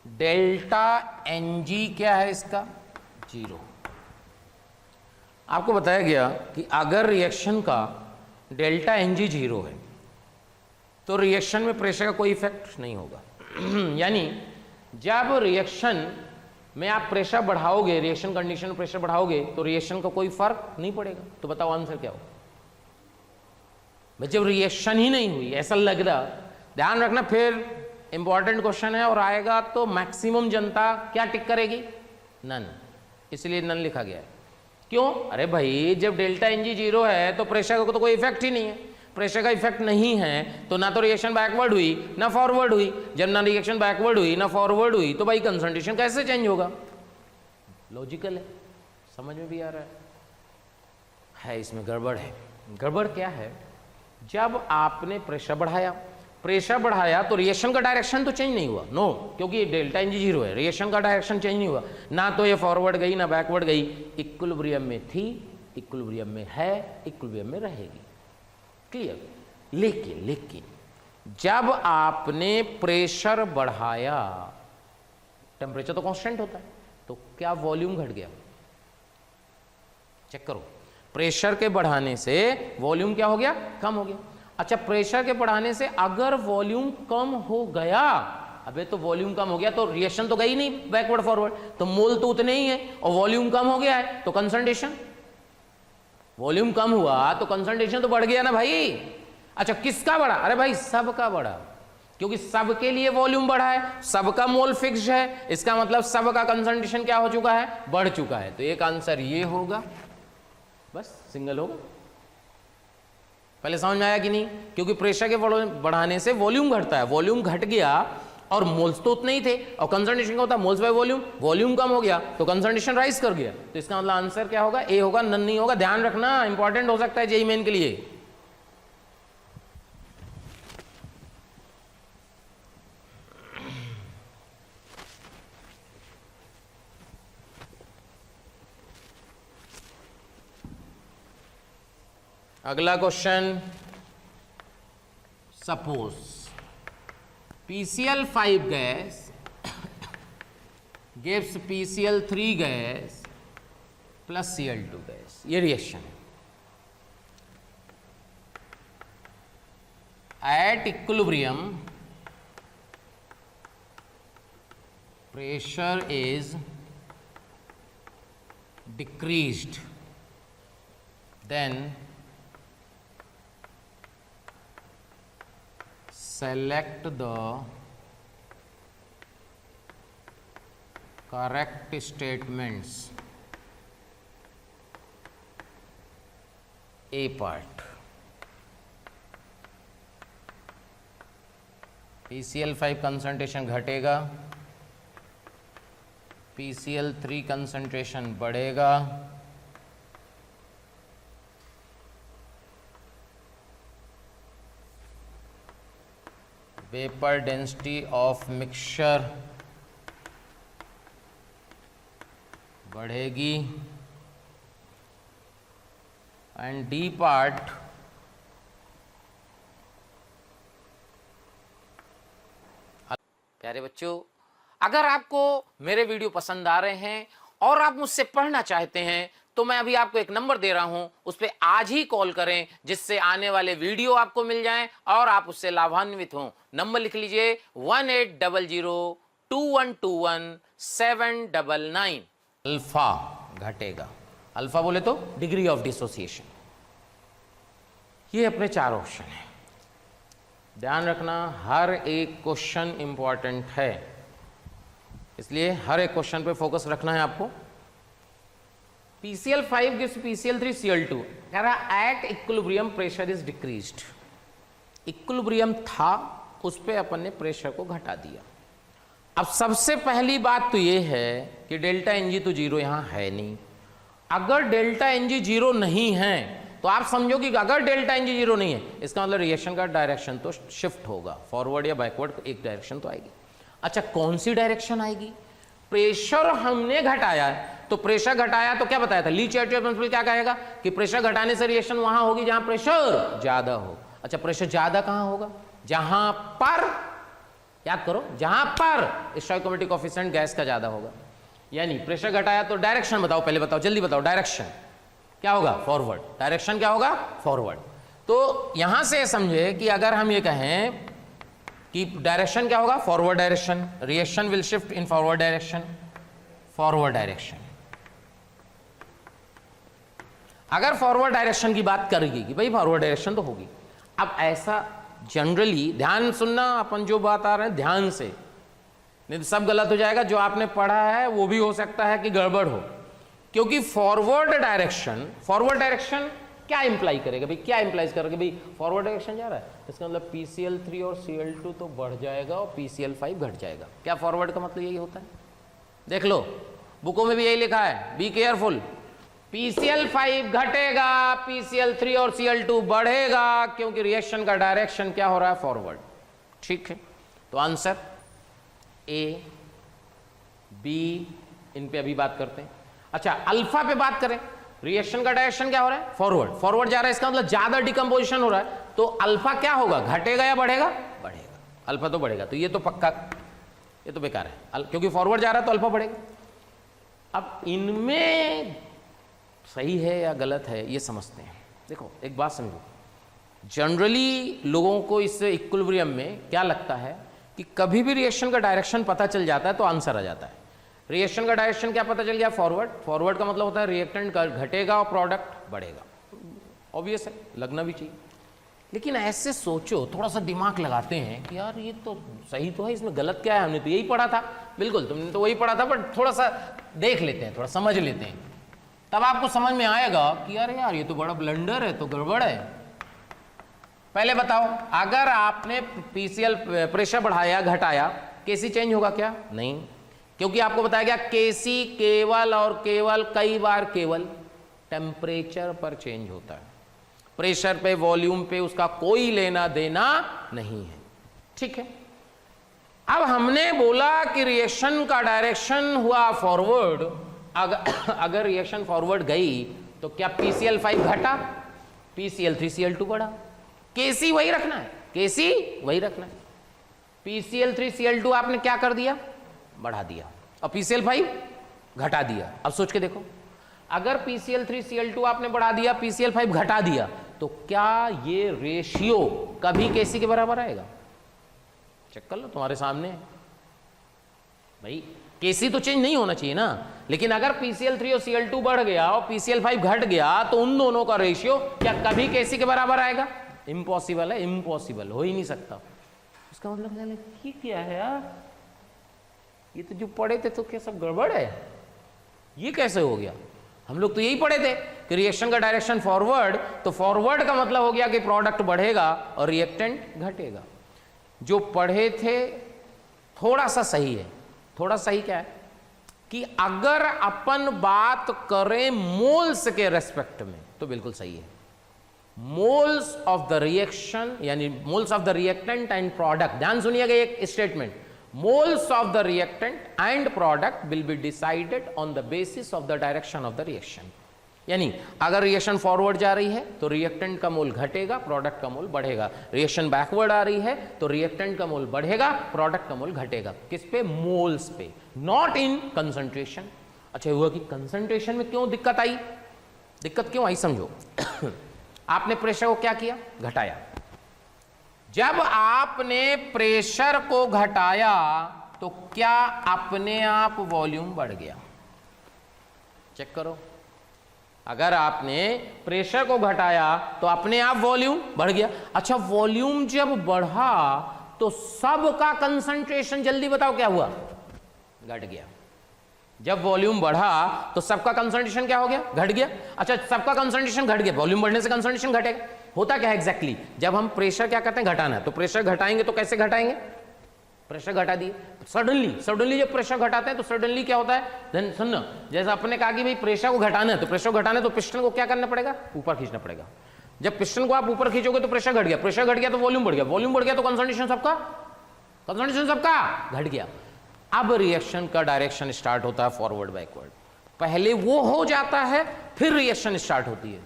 डेल्टा एनजी क्या है इसका? जीरो। आपको बताया गया कि अगर रिएक्शन का डेल्टा एनजी जीरो है तो रिएक्शन में प्रेशर का कोई इफेक्ट नहीं होगा। यानी जब रिएक्शन में आप प्रेशर बढ़ाओगे, रिएक्शन कंडीशन में प्रेशर बढ़ाओगे तो रिएक्शन का कोई फर्क नहीं पड़ेगा। तो बताओ आंसर क्या होगा? भाई जब रिएक्शन ही नहीं हुई, ऐसा लग रहा, ध्यान रखना फिर इंपॉर्टेंट क्वेश्चन है और आएगा तो मैक्सिमम जनता क्या टिक करेगी? नन। इसलिए नन लिखा गया है। क्यों? अरे भाई जब डेल्टा एनजी जीरो है तो प्रेशर का तो कोई इफेक्ट ही नहीं है। प्रेशर का इफेक्ट नहीं है तो ना तो रिएक्शन बैकवर्ड हुई ना फॉरवर्ड हुई। जब ना रिएक्शन बैकवर्ड हुई ना फॉरवर्ड हुई तो भाई कंसंट्रेशन कैसे चेंज होगा? लॉजिकल है, समझ में भी आ रहा है इसमें गड़बड़ है। गड़बड़ क्या है? जब आपने प्रेशर बढ़ाया तो रिएक्शन का डायरेक्शन तो चेंज नहीं हुआ, नो, क्योंकि डेल्टा एनजी जीरो है, रिएक्शन का डायरेक्शन चेंज नहीं हुआ। ना तो ये फॉरवर्ड गई ना बैकवर्ड गई, इक्विलिब्रियम में थी, इक्विलिब्रियम में है, इक्विलिब्रियम में रहेगी। क्लियर? लेकिन जब आपने प्रेशर बढ़ाया, टेम्परेचर तो कांस्टेंट होता है, तो क्या वॉल्यूम घट गया? चेक करो, प्रेशर के बढ़ाने से वॉल्यूम क्या हो गया? कम हो गया। अच्छा, प्रेशर के बढ़ाने से अगर वॉल्यूम कम हो गया, अबे तो वॉल्यूम कम हो गया तो रिएक्शन तो गई नहीं बैकवर्ड फॉरवर्ड, तो मोल तो उतने ही है और वॉल्यूम कम हो गया है तो कंसंट्रेशन, वॉल्यूम कम हुआ तो कंसंट्रेशन तो बढ़ गया ना भाई। अच्छा किसका बढ़ा? अरे भाई सबका बढ़ा, क्योंकि सबके लिए वॉल्यूम बढ़ा है, सबका मोल फिक्स्ड है, इसका मतलब सबका कंसंट्रेशन क्या हो चुका है? बढ़ चुका है। तो एक आंसर ये होगा, बस सिंगल होगा। पहले समझ में आया कि नहीं? क्योंकि प्रेशर के बढ़ाने से वॉल्यूम घटता है, वॉल्यूम घट गया और मोल्स तो उतने ही थे और कंसंट्रेशन क्या होता है? मोल्स बाय वॉल्यूम, वॉल्यूम कम हो गया तो कंसंट्रेशन राइज कर गया। तो इसका मतलब आंसर क्या होगा? ए होगा, नन नहीं होगा। ध्यान रखना, इंपॉर्टेंट हो सकता है जेईई मेन के लिए। अगला question, suppose PCl5 gas gives PCl3 gas plus Cl2 gas. ये रिएक्शन है। At equilibrium pressure is decreased, then select the correct statements, A part. PCl5 concentration घटेगा, PCl3 कंसंट्रेशन बढ़ेगा, वेपर डेंसिटी ऑफ मिक्सचर बढ़ेगी, and D part प्यारे बच्चों, अगर आपको मेरे वीडियो पसंद आ रहे हैं और आप मुझसे पढ़ना चाहते हैं तो मैं अभी आपको एक नंबर दे रहा हूं, उस पर आज ही कॉल करें, जिससे आने वाले वीडियो आपको मिल जाएं और आप उससे लाभान्वित हों। नंबर लिख लीजिए 18002121 अल्फा घटेगा, अल्फा बोले तो डिग्री ऑफ डिसोसिएशन। ये अपने 4 ऑप्शन है। ध्यान रखना, हर एक क्वेश्चन इंपॉर्टेंट है, इसलिए हर एक क्वेश्चन पे फोकस रखना है आपको। PCl5 gives PCl3Cl2, कह रहा eight equilibrium pressure is decreased. Equilibrium था, उस पे अपन ने प्रेशर को घटा दिया। अब सबसे पहली बात तो ये है कि डेल्टा Ng तो जीरो यहां है नहीं। अगर डेल्टा Ng जीरो नहीं है तो आप समझो कि अगर डेल्टा Ng जीरो नहीं है, इसका मतलब रिएक्शन का डायरेक्शन तो शिफ्ट होगा, फॉरवर्ड या बैकवर्ड, एक डायरेक्शन तो आएगी। अच्छा, कौन सी डायरेक्शन आएगी? प्रेशर हमने घटाया है, तो प्रेशर घटाया तो क्या बताया था, ली चैटर्जी प्रिंसिपल क्या कहेगा कि प्रेशर घटाने से रिएक्शन वहां होगी जहां प्रेशर ज्यादा हो। अच्छा, प्रेशर ज्यादा कहां होगा? जहां पर, याद करो, जहां पर स्टोइकोमेट्रिक कोएफिशिएंट गैस का ज्यादा होगा। यानी प्रेशर घटाया तो डायरेक्शन बताओ, पहले बताओ, जल्दी बताओ, डायरेक्शन क्या होगा? फॉरवर्ड। डायरेक्शन क्या होगा? फॉरवर्ड। तो यहां से समझे कि अगर हम ये कहें कि डायरेक्शन क्या होगा? Forward direction, reaction will shift in forward direction, forward direction. अगर फॉरवर्ड डायरेक्शन की बात करेगी कि भाई फॉरवर्ड डायरेक्शन तो होगी। अब ऐसा जनरली, ध्यान सुनना, अपन जो बात आ रहे हैं ध्यान से, नहीं तो सब गलत हो जाएगा। जो आपने पढ़ा है वो भी हो सकता है कि गड़बड़ हो, क्योंकि फॉरवर्ड डायरेक्शन क्या इंप्लाई करेगा भाई? क्या इंप्लाई करेगा भाई? फॉरवर्ड डायरेक्शन जा रहा है, इसका मतलब PCl3 और Cl2 तो बढ़ जाएगा और PCl5 घट जाएगा। क्या फॉरवर्ड का मतलब यही होता है? देख लो, बुकों में भी यही लिखा है, बी केयरफुल। PCl5 घटेगा, PCl3 और Cl2 बढ़ेगा, क्योंकि रिएक्शन का डायरेक्शन क्या हो रहा है? फॉरवर्ड। ठीक है, तो आंसर ए, बी, इन पे अभी बात करते हैं। अच्छा, अल्फा पे बात करें, रिएक्शन का डायरेक्शन क्या हो रहा है? फॉरवर्ड। फॉरवर्ड जा रहा है, इसका मतलब ज्यादा डिकम्पोजिशन हो रहा है, तो अल्फा क्या होगा? घटेगा या बढ़ेगा? बढ़ेगा। अल्फा तो बढ़ेगा, तो ये तो पक्का, ये तो बेकार है, क्योंकि फॉरवर्ड जा रहा है तो अल्फा बढ़ेगा। अब इनमें सही है या गलत है ये समझते हैं। देखो, एक बात समझो, जनरली लोगों को इस इक्विलिब्रियम में क्या लगता है कि कभी भी रिएक्शन का डायरेक्शन पता चल जाता है तो आंसर आ जाता है। रिएक्शन का डायरेक्शन क्या पता चल गया? फॉरवर्ड। फॉरवर्ड का मतलब होता है रिएक्टेंट घटेगा और प्रोडक्ट बढ़ेगा। ऑब्वियस है, लगना भी चाहिए। लेकिन ऐसे सोचो, थोड़ा सा दिमाग लगाते हैं कि यार ये तो सही तो है, इसमें गलत क्या है? हमने तो यही पढ़ा था। बिल्कुल, तुमने तो वही पढ़ा था, बट थोड़ा सा देख लेते हैं, थोड़ा समझ लेते हैं, तब आपको समझ में आएगा कि यार ये तो बड़ा ब्लंडर है, तो गड़बड़ है। पहले बताओ, अगर आपने PCl प्रेशर बढ़ाया, घटाया, केसी चेंज होगा क्या? नहीं, क्योंकि आपको बताया गया केसी केवल और केवल, कई बार केवल टेम्परेचर पर चेंज होता है, प्रेशर पे, वॉल्यूम पे उसका कोई लेना देना नहीं है। ठीक है, अब हमने बोला कि रिएक्शन का डायरेक्शन हुआ फॉरवर्ड। अगर रिएक्शन फॉरवर्ड गई तो क्या PCl5 घटा, PCl3Cl2 बढ़ा? केसी वही रखना है, केसी वही रखना है। PCl3Cl2 आपने क्या कर दिया? बढ़ा दिया, और PCl5 घटा दिया। अब सोच के देखो, अगर PCl3Cl2 आपने बढ़ा दिया, PCl5 घटा दिया, तो क्या ये रेशियो कभी केसी के बराबर आएगा? चेक कर लो, तुम्हारे सामने है भाई। केसी तो चेंज नहीं होना चाहिए ना, लेकिन अगर PCl3 और Cl2 बढ़ गया और PCl5 घट गया, तो उन दोनों का रेशियो क्या कभी केसी के बराबर आएगा? इम्पॉसिबल है, इम्पॉसिबल, हो ही नहीं सकता। उसका मतलब ये क्या है यार? ये तो जो पढ़े थे तो क्या सब गड़बड़ है, ये कैसे हो गया? हम लोग तो यही पढ़े थे कि रिएक्शन का डायरेक्शन फॉरवर्ड, तो फॉरवर्ड का मतलब हो गया कि प्रोडक्ट बढ़ेगा और रिएक्टेंट घटेगा। जो पढ़े थे थोड़ा सा सही है। थोड़ा सही क्या है कि अगर अपन बात करें मोल्स के रेस्पेक्ट में तो बिल्कुल सही है। मोल्स ऑफ द रिएक्शन यानी moles of the reactant and product, ध्यान सुनिएगा एक statement, moles of the reactant and product will be decided on the basis of the direction of the reaction. यानी अगर रिएक्शन फॉरवर्ड जा रही है तो रिएक्टेंट का मोल घटेगा, प्रोडक्ट का मोल बढ़ेगा। रिएक्शन बैकवर्ड आ रही है तो रिएक्टेंट का मोल बढ़ेगा, प्रोडक्ट का मोल घटेगा। किस पे? मोल्स पे, नॉट इन कंसंट्रेशन। अच्छा हुआ कि कंसंट्रेशन में क्यों दिक्कत आई? दिक्कत क्यों आई समझो। आपने प्रेशर को क्या किया? घटाया। जब आपने प्रेशर को घटाया तो क्या अपने आप वॉल्यूम बढ़ गया? चेक करो, अगर आपने प्रेशर को घटाया तो अपने आप वॉल्यूम बढ़ गया। अच्छा, वॉल्यूम जब बढ़ा तो सबका कंसंट्रेशन जल्दी बताओ क्या हुआ? घट गया। जब वॉल्यूम बढ़ा तो सबका कंसंट्रेशन क्या हो गया? घट गया। अच्छा, सबका कंसंट्रेशन घट गया, वॉल्यूम बढ़ने से कंसंट्रेशन घटेगा। होता क्या है एग्जैक्टली? जब हम प्रेशर क्या करते हैं? घटाना है, तो प्रेशर घटाएंगे तो कैसे घटाएंगे? प्रेशर घटा दिए, सडनली जब प्रेशर घटाते हैं तो सडनली क्या होता है? देन सुनना, जैसे अपने कहा कि भाई प्रेशर को घटाना है, तो प्रेशर को घटाना है तो पिस्टन को क्या करना पड़ेगा? ऊपर खींचना पड़ेगा। जब पिस्टन को आप ऊपर खींचोगे तो प्रेशर घट गया, प्रेशर घट गया तो वॉल्यूम बढ़ गया, वॉल्यूम बढ़ गया तो कंसंट्रेशन सबका घट गया। अब रिएक्शन का डायरेक्शन स्टार्ट होता है फॉरवर्ड बैकवर्ड। पहले वो हो जाता है, फिर रिएक्शन स्टार्ट होती है।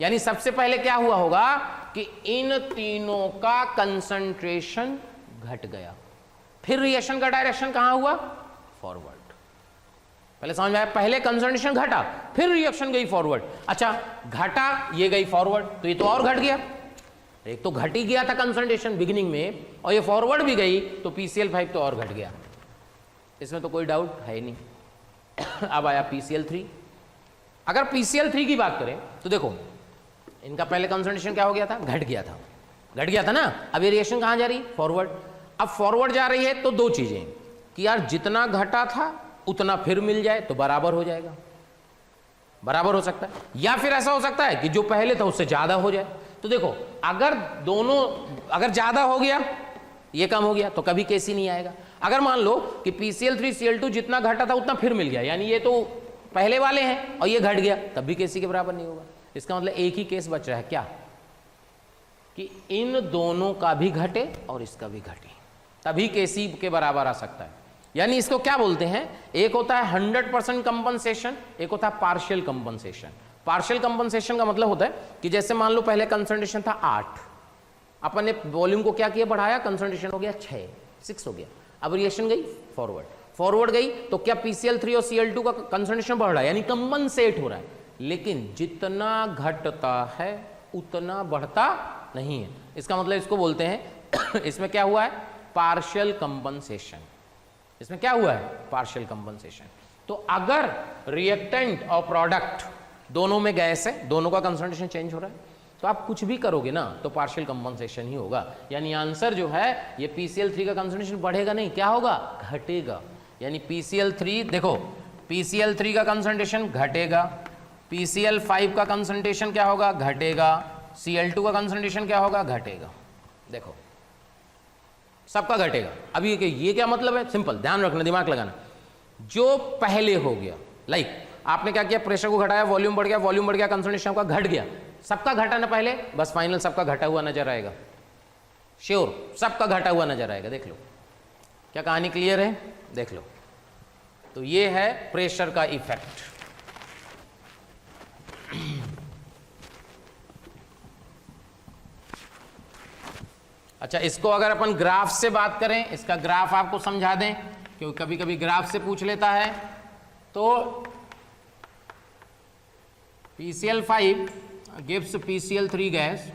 यानी सबसे पहले क्या हुआ होगा कि इन तीनों का कंसंट्रेशन घट गया, फिर रिएक्शन का डायरेक्शन कहां हुआ? फॉरवर्ड। पहले समझ में आया? पहले कंसंट्रेशन घटा, फिर रिएक्शन गई फॉरवर्ड। अच्छा, घटा, ये गई फॉरवर्ड, तो ये तो और घट गया। एक तो घट ही गया था कंसंट्रेशन बिगिनिंग में, और ये फॉरवर्ड भी गई तो PCl5 तो और घट गया। इसमें तो कोई डाउट है नहीं। अब आया PCl3। अगर PCl3 की बात करें तो देखो, इनका पहले कंसंट्रेशन क्या हो गया था? घट गया था ना। अब ये रिएक्शन कहां जा रही? फॉरवर्ड। अब फॉरवर्ड जा रही है तो दो चीजें कि यार जितना घटा था उतना फिर मिल जाए तो बराबर हो जाएगा, बराबर हो सकता है, या फिर ऐसा हो सकता है कि जो पहले था उससे ज्यादा हो जाए। तो देखो, अगर दोनों, अगर ज्यादा हो गया, ये कम हो गया, तो कभी केस ही नहीं आएगा। अगर मान लो कि PCl3 Cl2 जितना घटा था उतना फिर मिल गया, यानी ये तो पहले वाले हैं और ये घट गया, तब भी केसी के बराबर नहीं होगा। इसका मतलब एक ही केस बच रहा है, क्या? कि इन दोनों का भी घटे और इसका भी घटे, तभी केसी के बराबर आ सकता है। यानी इसको क्या बोलते हैं? एक होता है 100% कंपनसेशन, एक होता है पार्शियल कंपनसेशन। पार्शियल कंपनसेशन का मतलब होता है कि जैसे मान लो पहले कंसंट्रेशन था 8, अपन ने वॉल्यूम को क्या किया? बढ़ाया, कंसंट्रेशन हो गया 6 हो गया। अब रिएक्शन गई फॉरवर्ड गई तो क्या PCl3 और Cl2 का कंसंट्रेशन बढ़ रहा है, यानी कंपनसेट हो रहा है, लेकिन जितना घटता है उतना बढ़ता नहीं है। इसका मतलब इसको बोलते हैं इसमें क्या हुआ है? Partial compensation. इसमें क्या हुआ है? Partial compensation. तो अगर रिएक्टेंट और प्रोडक्ट दोनों में गैस है, दोनों का कंसंट्रेशन चेंज हो रहा है, तो आप कुछ भी करोगे ना तो पार्शियल कंपनसेशन ही होगा। यानी आंसर जो है ये PCl3 का कंसंट्रेशन बढ़ेगा नहीं, क्या होगा? घटेगा। यानी PCl3, देखो PCl3 का कंसंट्रेशन घटेगा, PCl5 का कंसंट्रेशन क्या होगा? घटेगा, Cl2 का कंसंट्रेशन क्या होगा? घटेगा। देखो सबका घटेगा। अब ये क्या मतलब है? सिंपल, ध्यान रखना, दिमाग लगाना। जो पहले हो गया, लाइक आपने क्या किया? प्रेशर को घटाया, वॉल्यूम बढ़ गया, कंसंट्रेशन आपका घट गया, सबका घटा ना पहले, बस फाइनल सबका घटा हुआ नजर आएगा। श्योर, सबका घटा हुआ नजर आएगा। देख लो, क्या कहानी क्लियर है? देख लो। तो ये है प्रेशर का इफेक्ट। अच्छा, इसको अगर अपन ग्राफ से बात करें, इसका ग्राफ आपको समझा दें, क्योंकि कभी कभी ग्राफ से पूछ लेता है। तो PCl5 gives PCl3 gas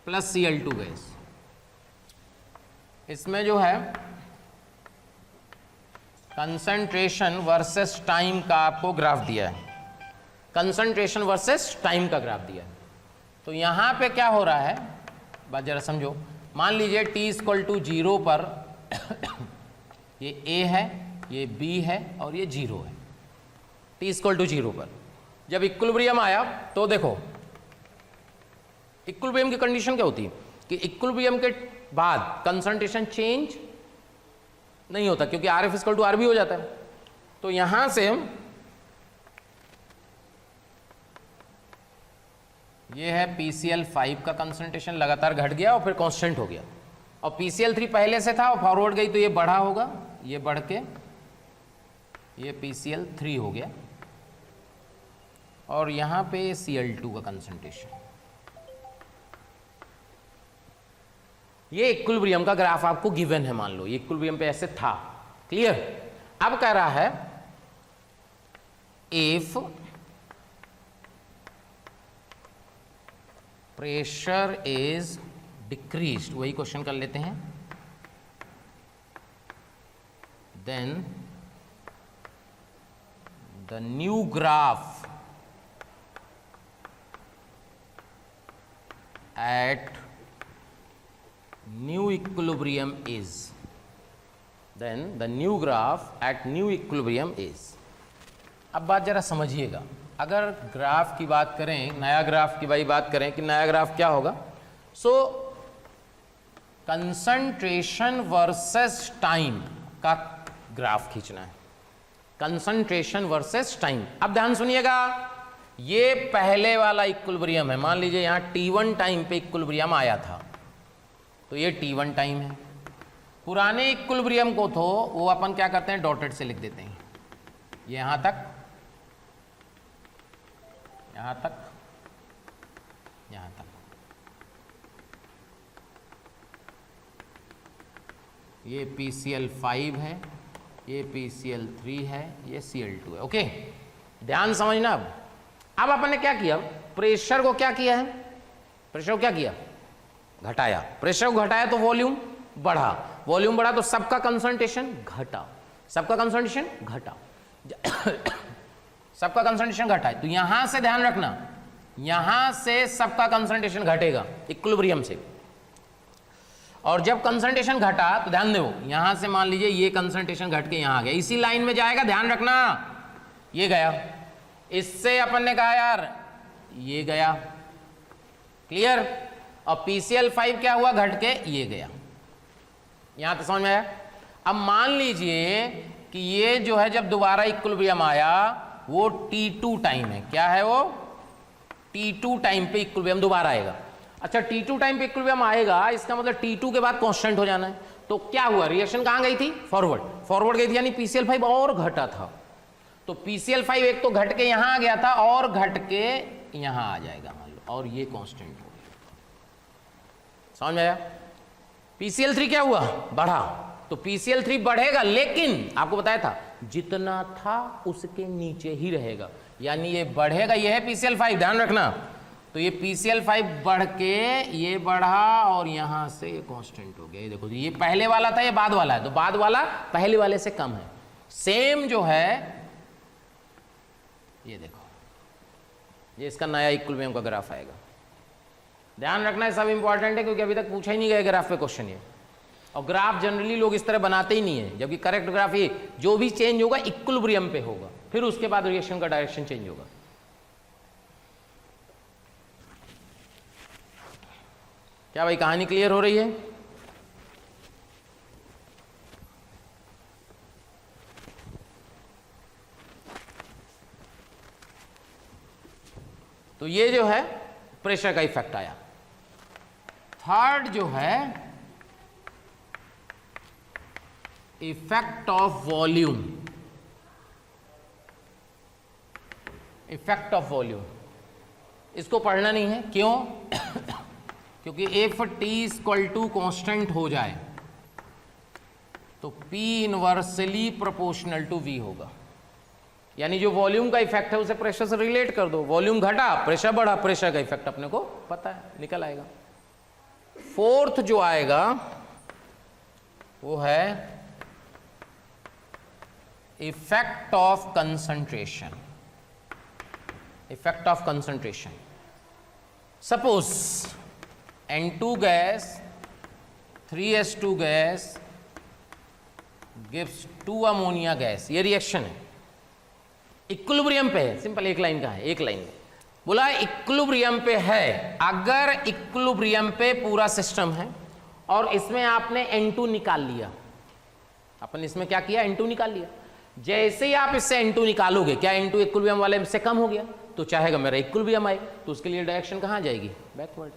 plus Cl2 gas. इसमें जो है कंसंट्रेशन वर्सेस टाइम का आपको ग्राफ दिया है, कंसंट्रेशन वर्सेस टाइम का ग्राफ दिया है। तो यहां पे क्या हो रहा है, बात जरा समझो। मान लीजिए T = 0 पर ये A है, ये B है और ये 0 है, t इक्वल टू 0 पर। जब इक्विलिब्रियम आया तो देखो इक्विलिब्रियम की कंडीशन क्या होती है कि इक्विलिब्रियम के बाद कंसंट्रेशन चेंज नहीं होता क्योंकि RF इक्वल टू RB हो जाता है। तो यहां से ये है PCl5 का कंसंट्रेशन लगातार घट गया और फिर कांस्टेंट हो गया, और PCl3 पहले से था और फॉरवर्ड गई तो ये बढ़ा होगा, ये बढ़ के ये PCl3 हो गया, और यहां पे Cl2 का कंसंट्रेशन। ये इक्विलिब्रियम का ग्राफ आपको गिवन है, मान लो ये इक्विलिब्रियम पे ऐसे था, क्लियर। अब कह रहा है इफ प्रेशर इज डिक्रीज्ड, वही क्वेश्चन कर लेते हैं, then the new graph at new equilibrium is, then the new graph at new equilibrium is। अब बात जरा समझिएगा, अगर ग्राफ की बात करें, नया ग्राफ की भाई बात करें कि नया ग्राफ क्या होगा, सो कंसंट्रेशन वर्सेस टाइम का ग्राफ खींचना है, कंसंट्रेशन वर्सेस टाइम। अब ध्यान सुनिएगा, ये पहले वाला इक्विलिब्रियम है, मान लीजिए यहां T1 टाइम पे इक्विलिब्रियम आया था, तो ये T1 टाइम है। पुराने इक्विलिब्रियम को तो वो अपन क्या करते हैं, डॉटेड से लिख देते हैं, यहां तक, यहां तक, यहां तक, ये PCl5 है, ये PCl3 है, ये Cl2 है। ओके, ध्यान समझना। अब अपन ने क्या किया, प्रेशर को क्या किया है, प्रेशर को क्या किया, घटाया। प्रेशर को घटाया तो वॉल्यूम बढ़ा, वॉल्यूम बढ़ा तो सबका कंसंट्रेशन घटा, सबका कंसंट्रेशन घटा, सबका कंसंट्रेशन घटा है। तो यहां से ध्यान रखना, यहां से सबका कंसंट्रेशन घटेगा इक्विलिब्रियम से, और जब कंसंट्रेशन घटा तो ध्यान दो, यहां से मान लीजिए ये कंसंट्रेशन घट के यहां आ गया, इसी लाइन में जाएगा, ध्यान रखना, ये गया, इससे अपन ने कहा यार ये गया, क्लियर। और PCl5 क्या हुआ, घट के ये गया, यहां तो समझ में आया। अब मान लीजिए कि ये जो है जब दोबारा इक्विलिब्रियम आया वो T2 टाइम है, क्या है वो, T2 टाइम पे इक्विलिब्रियम दोबारा आएगा। अच्छा, T2 टाइम पे इक्विलिब्रियम आएगा, इसका मतलब T2 के बाद कांस्टेंट हो जाना है। तो क्या हुआ, रिएक्शन कहां गई थी, फॉरवर्ड, फॉरवर्ड गई थी, यानी PCl5 और घटा था, तो PCl5 एक तो घट के यहां आ गया था और घट के यहां आ जाएगा मान लो, और ये कांस्टेंट हो गया, समझ में आया। PCl3 क्या हुआ, बढ़ा, तो PCl3 बढ़ेगा, लेकिन आपको बताया था जितना था उसके नीचे ही रहेगा, यानी ये बढ़ेगा, ये है PCl5, ध्यान रखना। तो ये PCl5 बढ़ के ये बढ़ा और यहां से ये कांस्टेंट हो गया, ये देखो, ये पहले वाला था, ये बाद वाला है, तो बाद वाला पहले वाले से कम है। सेम जो है ये देखो, ये इसका नया इक्विलिब्रियम का ग्राफ आएगा, ध्यान रखना है, सब इंपॉर्टेंट है क्योंकि अभी तक पूछा ही नहीं गया ग्राफ पे क्वेश्चन ये, और ग्राफ जनरली लोग इस तरह बनाते ही नहीं है, जबकि करेक्ट ग्राफ ये जो भी चेंज होगा इक्विलिब्रियम पे होगा, फिर उसके बाद रिएक्शन का डायरेक्शन चेंज होगा। क्या भाई कहानी क्लियर हो रही है? तो ये जो है प्रेशर का इफेक्ट आया। थर्ड जो है effect of volume, effect of volume, इसको पढ़ना नहीं है, क्यों? क्योंकि if T equal to constant हो जाए तो P inversely proportional to V होगा, यानी जो वॉल्यूम का इफेक्ट है उसे प्रेशर से रिलेट कर दो, वॉल्यूम घटा प्रेशर बढ़ा, प्रेशर का इफेक्ट अपने को पता है, निकल आएगा। फोर्थ जो आएगा वो है effect of concentration, effect of concentration. Suppose N2 gas 3s2 gas gives 2 ammonia gas, ये रिएक्शन है, इक्विलिब्रियम पे है, सिंपल एक लाइन का है, एक लाइन बोला इक्विलिब्रियम पे है। अगर इक्विलिब्रियम पे पूरा सिस्टम है और इसमें आपने N2 निकाल लिया, अपन इसमें क्या किया, N2 निकाल लिया, जैसे ही आप इससे N2 निकालोगे, क्या N2 इक्विलिब्रियम वाले से कम हो गया तो चाहेगा मेरा इक्विलिब्रियम आए, तो उसके लिए डायरेक्शन कहाँ जाएगी, बैकवर्ड।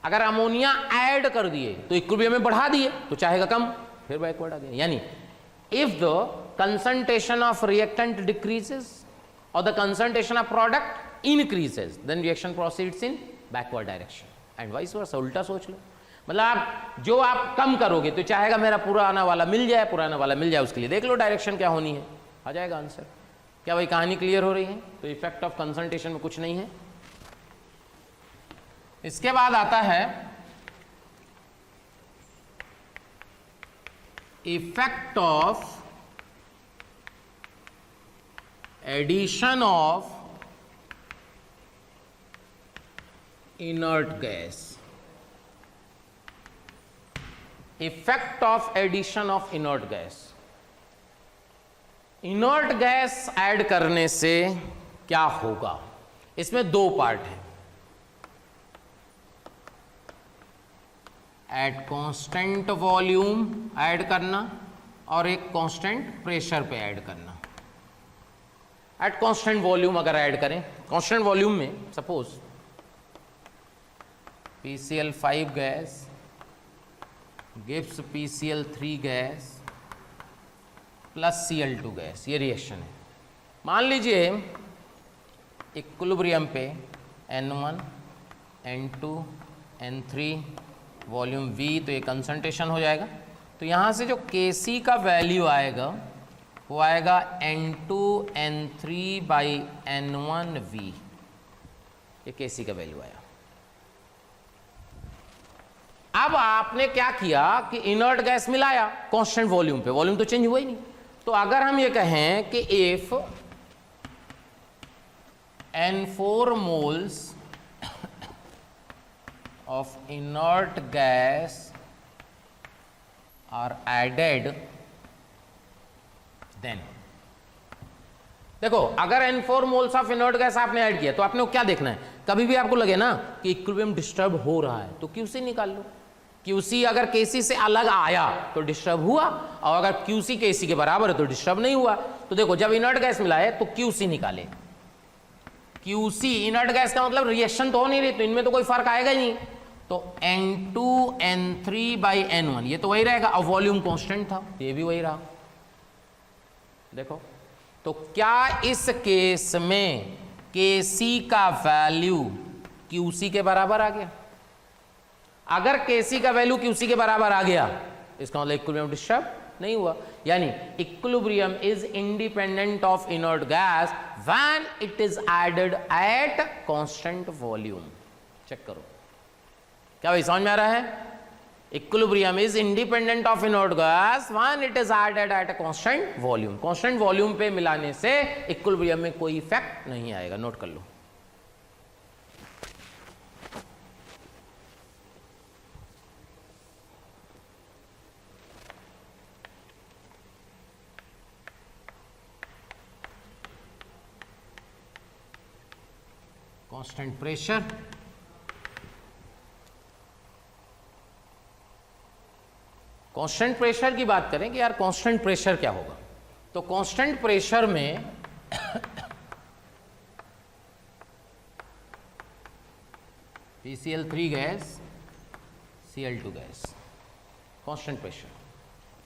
अगर अमोनिया ऐड कर दिए तो इक्विलिब्रियम में बढ़ा दिए तो चाहेगा कम, फिर बैकवर्ड आ गया। यानी if the concentration of reactant decreases or the concentration of product increases, then reaction proceeds in backward direction and vice versa। उल्टा सोच लो, मतलब आप जो आप कम करोगे तो चाहेगा मेरा पुराना वाला मिल जाए, पुराना वाला मिल जाए, उसके लिए देख लो डायरेक्शन क्या होनी है, आ जाएगा आंसर। क्या भाई कहानी क्लियर हो रही है? तो इफेक्ट ऑफ कंसंट्रेशन में कुछ नहीं है। इसके बाद आता है effect of addition of inert gas, effect of addition of inert gas। inert gas add करने से क्या होगा, इसमें दो पार्ट है, एट कांस्टेंट वॉल्यूम ऐड करना और एक कांस्टेंट प्रेशर पे ऐड करना। एट कांस्टेंट वॉल्यूम अगर ऐड करें, कांस्टेंट वॉल्यूम में suppose PCl5 gas gives PCl3 gas plus Cl2 gas, ये रिएक्शन है। मान लीजिए इक्विलिब्रियम पे N1 N2 N3 volume V, तो ये कंसंट्रेशन हो जाएगा। तो यहाँ से जो Kc का वैल्यू आएगा वो आएगा N2N3/N1V, ये Kc का वैल्यू आया। अब आपने क्या किया कि इनर्ट गैस मिलाया कांस्टेंट वॉल्यूम पे, वॉल्यूम तो चेंज हुआ ही नहीं। तो अगर हम ये कहें कि if N4 moles of inert gas are added, then देखो अगर N4 moles of inert gas आपने ऐड किया तो आपने क्या देखना है, कभी भी आपको लगे ना कि इक्विलिब्रियम डिस्टर्ब हो रहा है तो QC निकाल लो। QC अगर KC से अलग आया तो डिस्टर्ब हुआ, और अगर QC KC के बराबर है तो डिस्टर्ब नहीं हुआ। तो देखो जब इनर्ट गैस मिला है तो QC निकाले। QC इनर्ट गैस का मतलब रिएक्शन तो हो नहीं रही, तो इनमें तो कोई फर्क आएगा ही नहीं। तो N2N3/N1 ये तो वही रहेगा, और वॉल्यूम कांस्टेंट था, ये भी वही रहा। देखो तो क्या इस केस में Kc का वैल्यू QC के बराबर आ गया? अगर Kc का वैल्यू QC के बराबर आ गया इसका मतलब इक्विलिब्रियम डिस्टर्ब नहीं हुआ। यानी equilibrium is independent of inert gas when it is added at constant volume. Check करो, क्या भाई समझ में आ रहा है? Equilibrium is independent of inert gas when it is added at a constant volume. Constant volume पे मिलाने से इक्विलिब्रियम में कोई इफेक्ट नहीं आएगा, नोट कर लो। कांस्टेंट प्रेशर, कांस्टेंट प्रेशर की बात करें कि यार कांस्टेंट प्रेशर क्या होगा, तो कांस्टेंट प्रेशर में PCl3 gas Cl2 gas, constant pressure.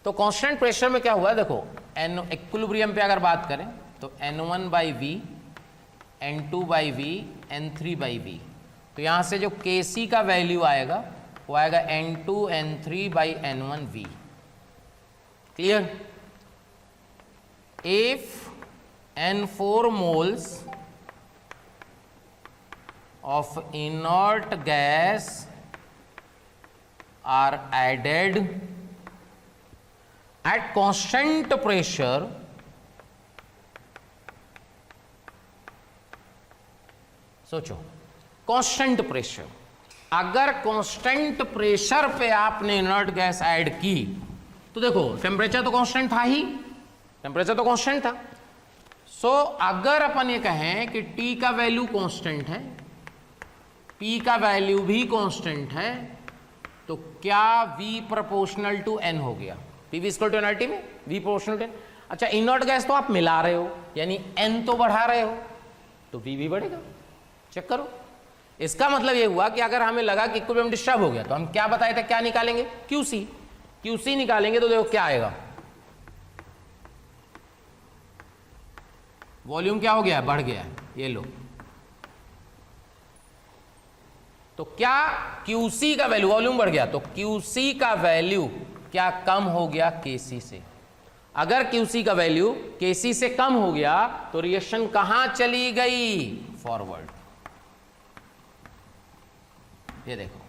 तो कांस्टेंट प्रेशर में क्या हुआ है, देखो इक्विलिब्रियम पे अगर बात करें तो N1/V, N2/V, N3/V, तो यहां से जो Kc का वैल्यू आएगा वो आएगा N2N3/N1V। Clear? If N4 moles of inert gas are added at constant pressure, सोचो कांस्टेंट प्रेशर, अगर कांस्टेंट प्रेशर पे आपने इनर्ट गैस ऐड की तो देखो टेम्परेचर तो कांस्टेंट था ही, टेम्परेचर तो कांस्टेंट था। सो अगर अपन ये कहें कि T का वैल्यू कांस्टेंट है, P का वैल्यू भी कांस्टेंट है, तो क्या V प्रोपोर्शनल टू N हो गया? PV इक्वल टू एनआरटी में V प्रोपोर्शनल टू N। अच्छा, इनर्ट गैस तो आप मिला रहे हो, यानी N तो बढ़ा रहे हो, तो V भी बढ़ेगा। चेक करो, इसका मतलब ये हुआ कि अगर हमें लगा कि इक्विलिब्रियम डिस्टर्ब हो गया तो हम क्या बताए थे, क्या निकालेंगे? QC। QC निकालेंगे तो देखो क्या आएगा, वॉल्यूम क्या हो गया है? बढ़ गया है, ये लो। तो क्या QC का वैल्यू, वॉल्यूम बढ़ गया तो QC का वैल्यू क्या कम हो गया KC से? अगर QC का वैल्यू KC से कम हो गया तो रिएक्शन कहां चली गई? फॉरवर्ड। ये देखो,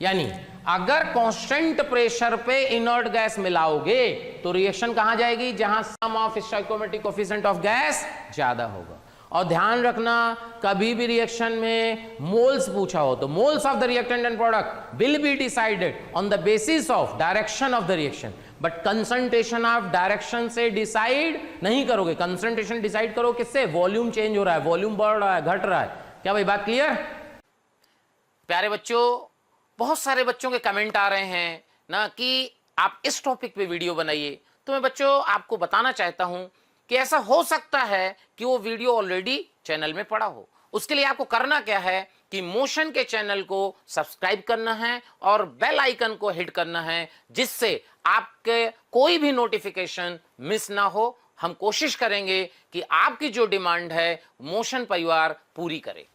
यानी अगर कांस्टेंट प्रेशर पे इनर्ट गैस मिलाओगे तो रिएक्शन कहां जाएगी? जहां sum of stoichiometric coefficient of gas ज्यादा होगा। और ध्यान रखना, कभी भी रिएक्शन में मोल्स पूछा हो तो moles of the reactant and product will be decided on the basis of direction of the reaction, but concentration of direction से डिसाइड नहीं करोगे। कंसंट्रेशन डिसाइड करो किससे? वॉल्यूम चेंज हो रहा है, वॉल्यूम बढ़ रहा है, घट रहा है। क्या भाई बात क्लियर? प्यारे बच्चों, बहुत सारे बच्चों के कमेंट आ रहे हैं ना कि आप इस टॉपिक पे वीडियो बनाइए, तो मैं बच्चों आपको बताना चाहता हूं कि ऐसा हो सकता है कि वो वीडियो ऑलरेडी चैनल में पड़ा हो। उसके लिए आपको करना क्या है कि मोशन के चैनल को सब्सक्राइब करना है और बेल आइकन को हिट करना है, जिससे आपके कोई भी नोटिफिकेशन मिस ना हो। हम कोशिश करेंगे कि आपकी जो डिमांड है मोशन परिवार पूरी करे।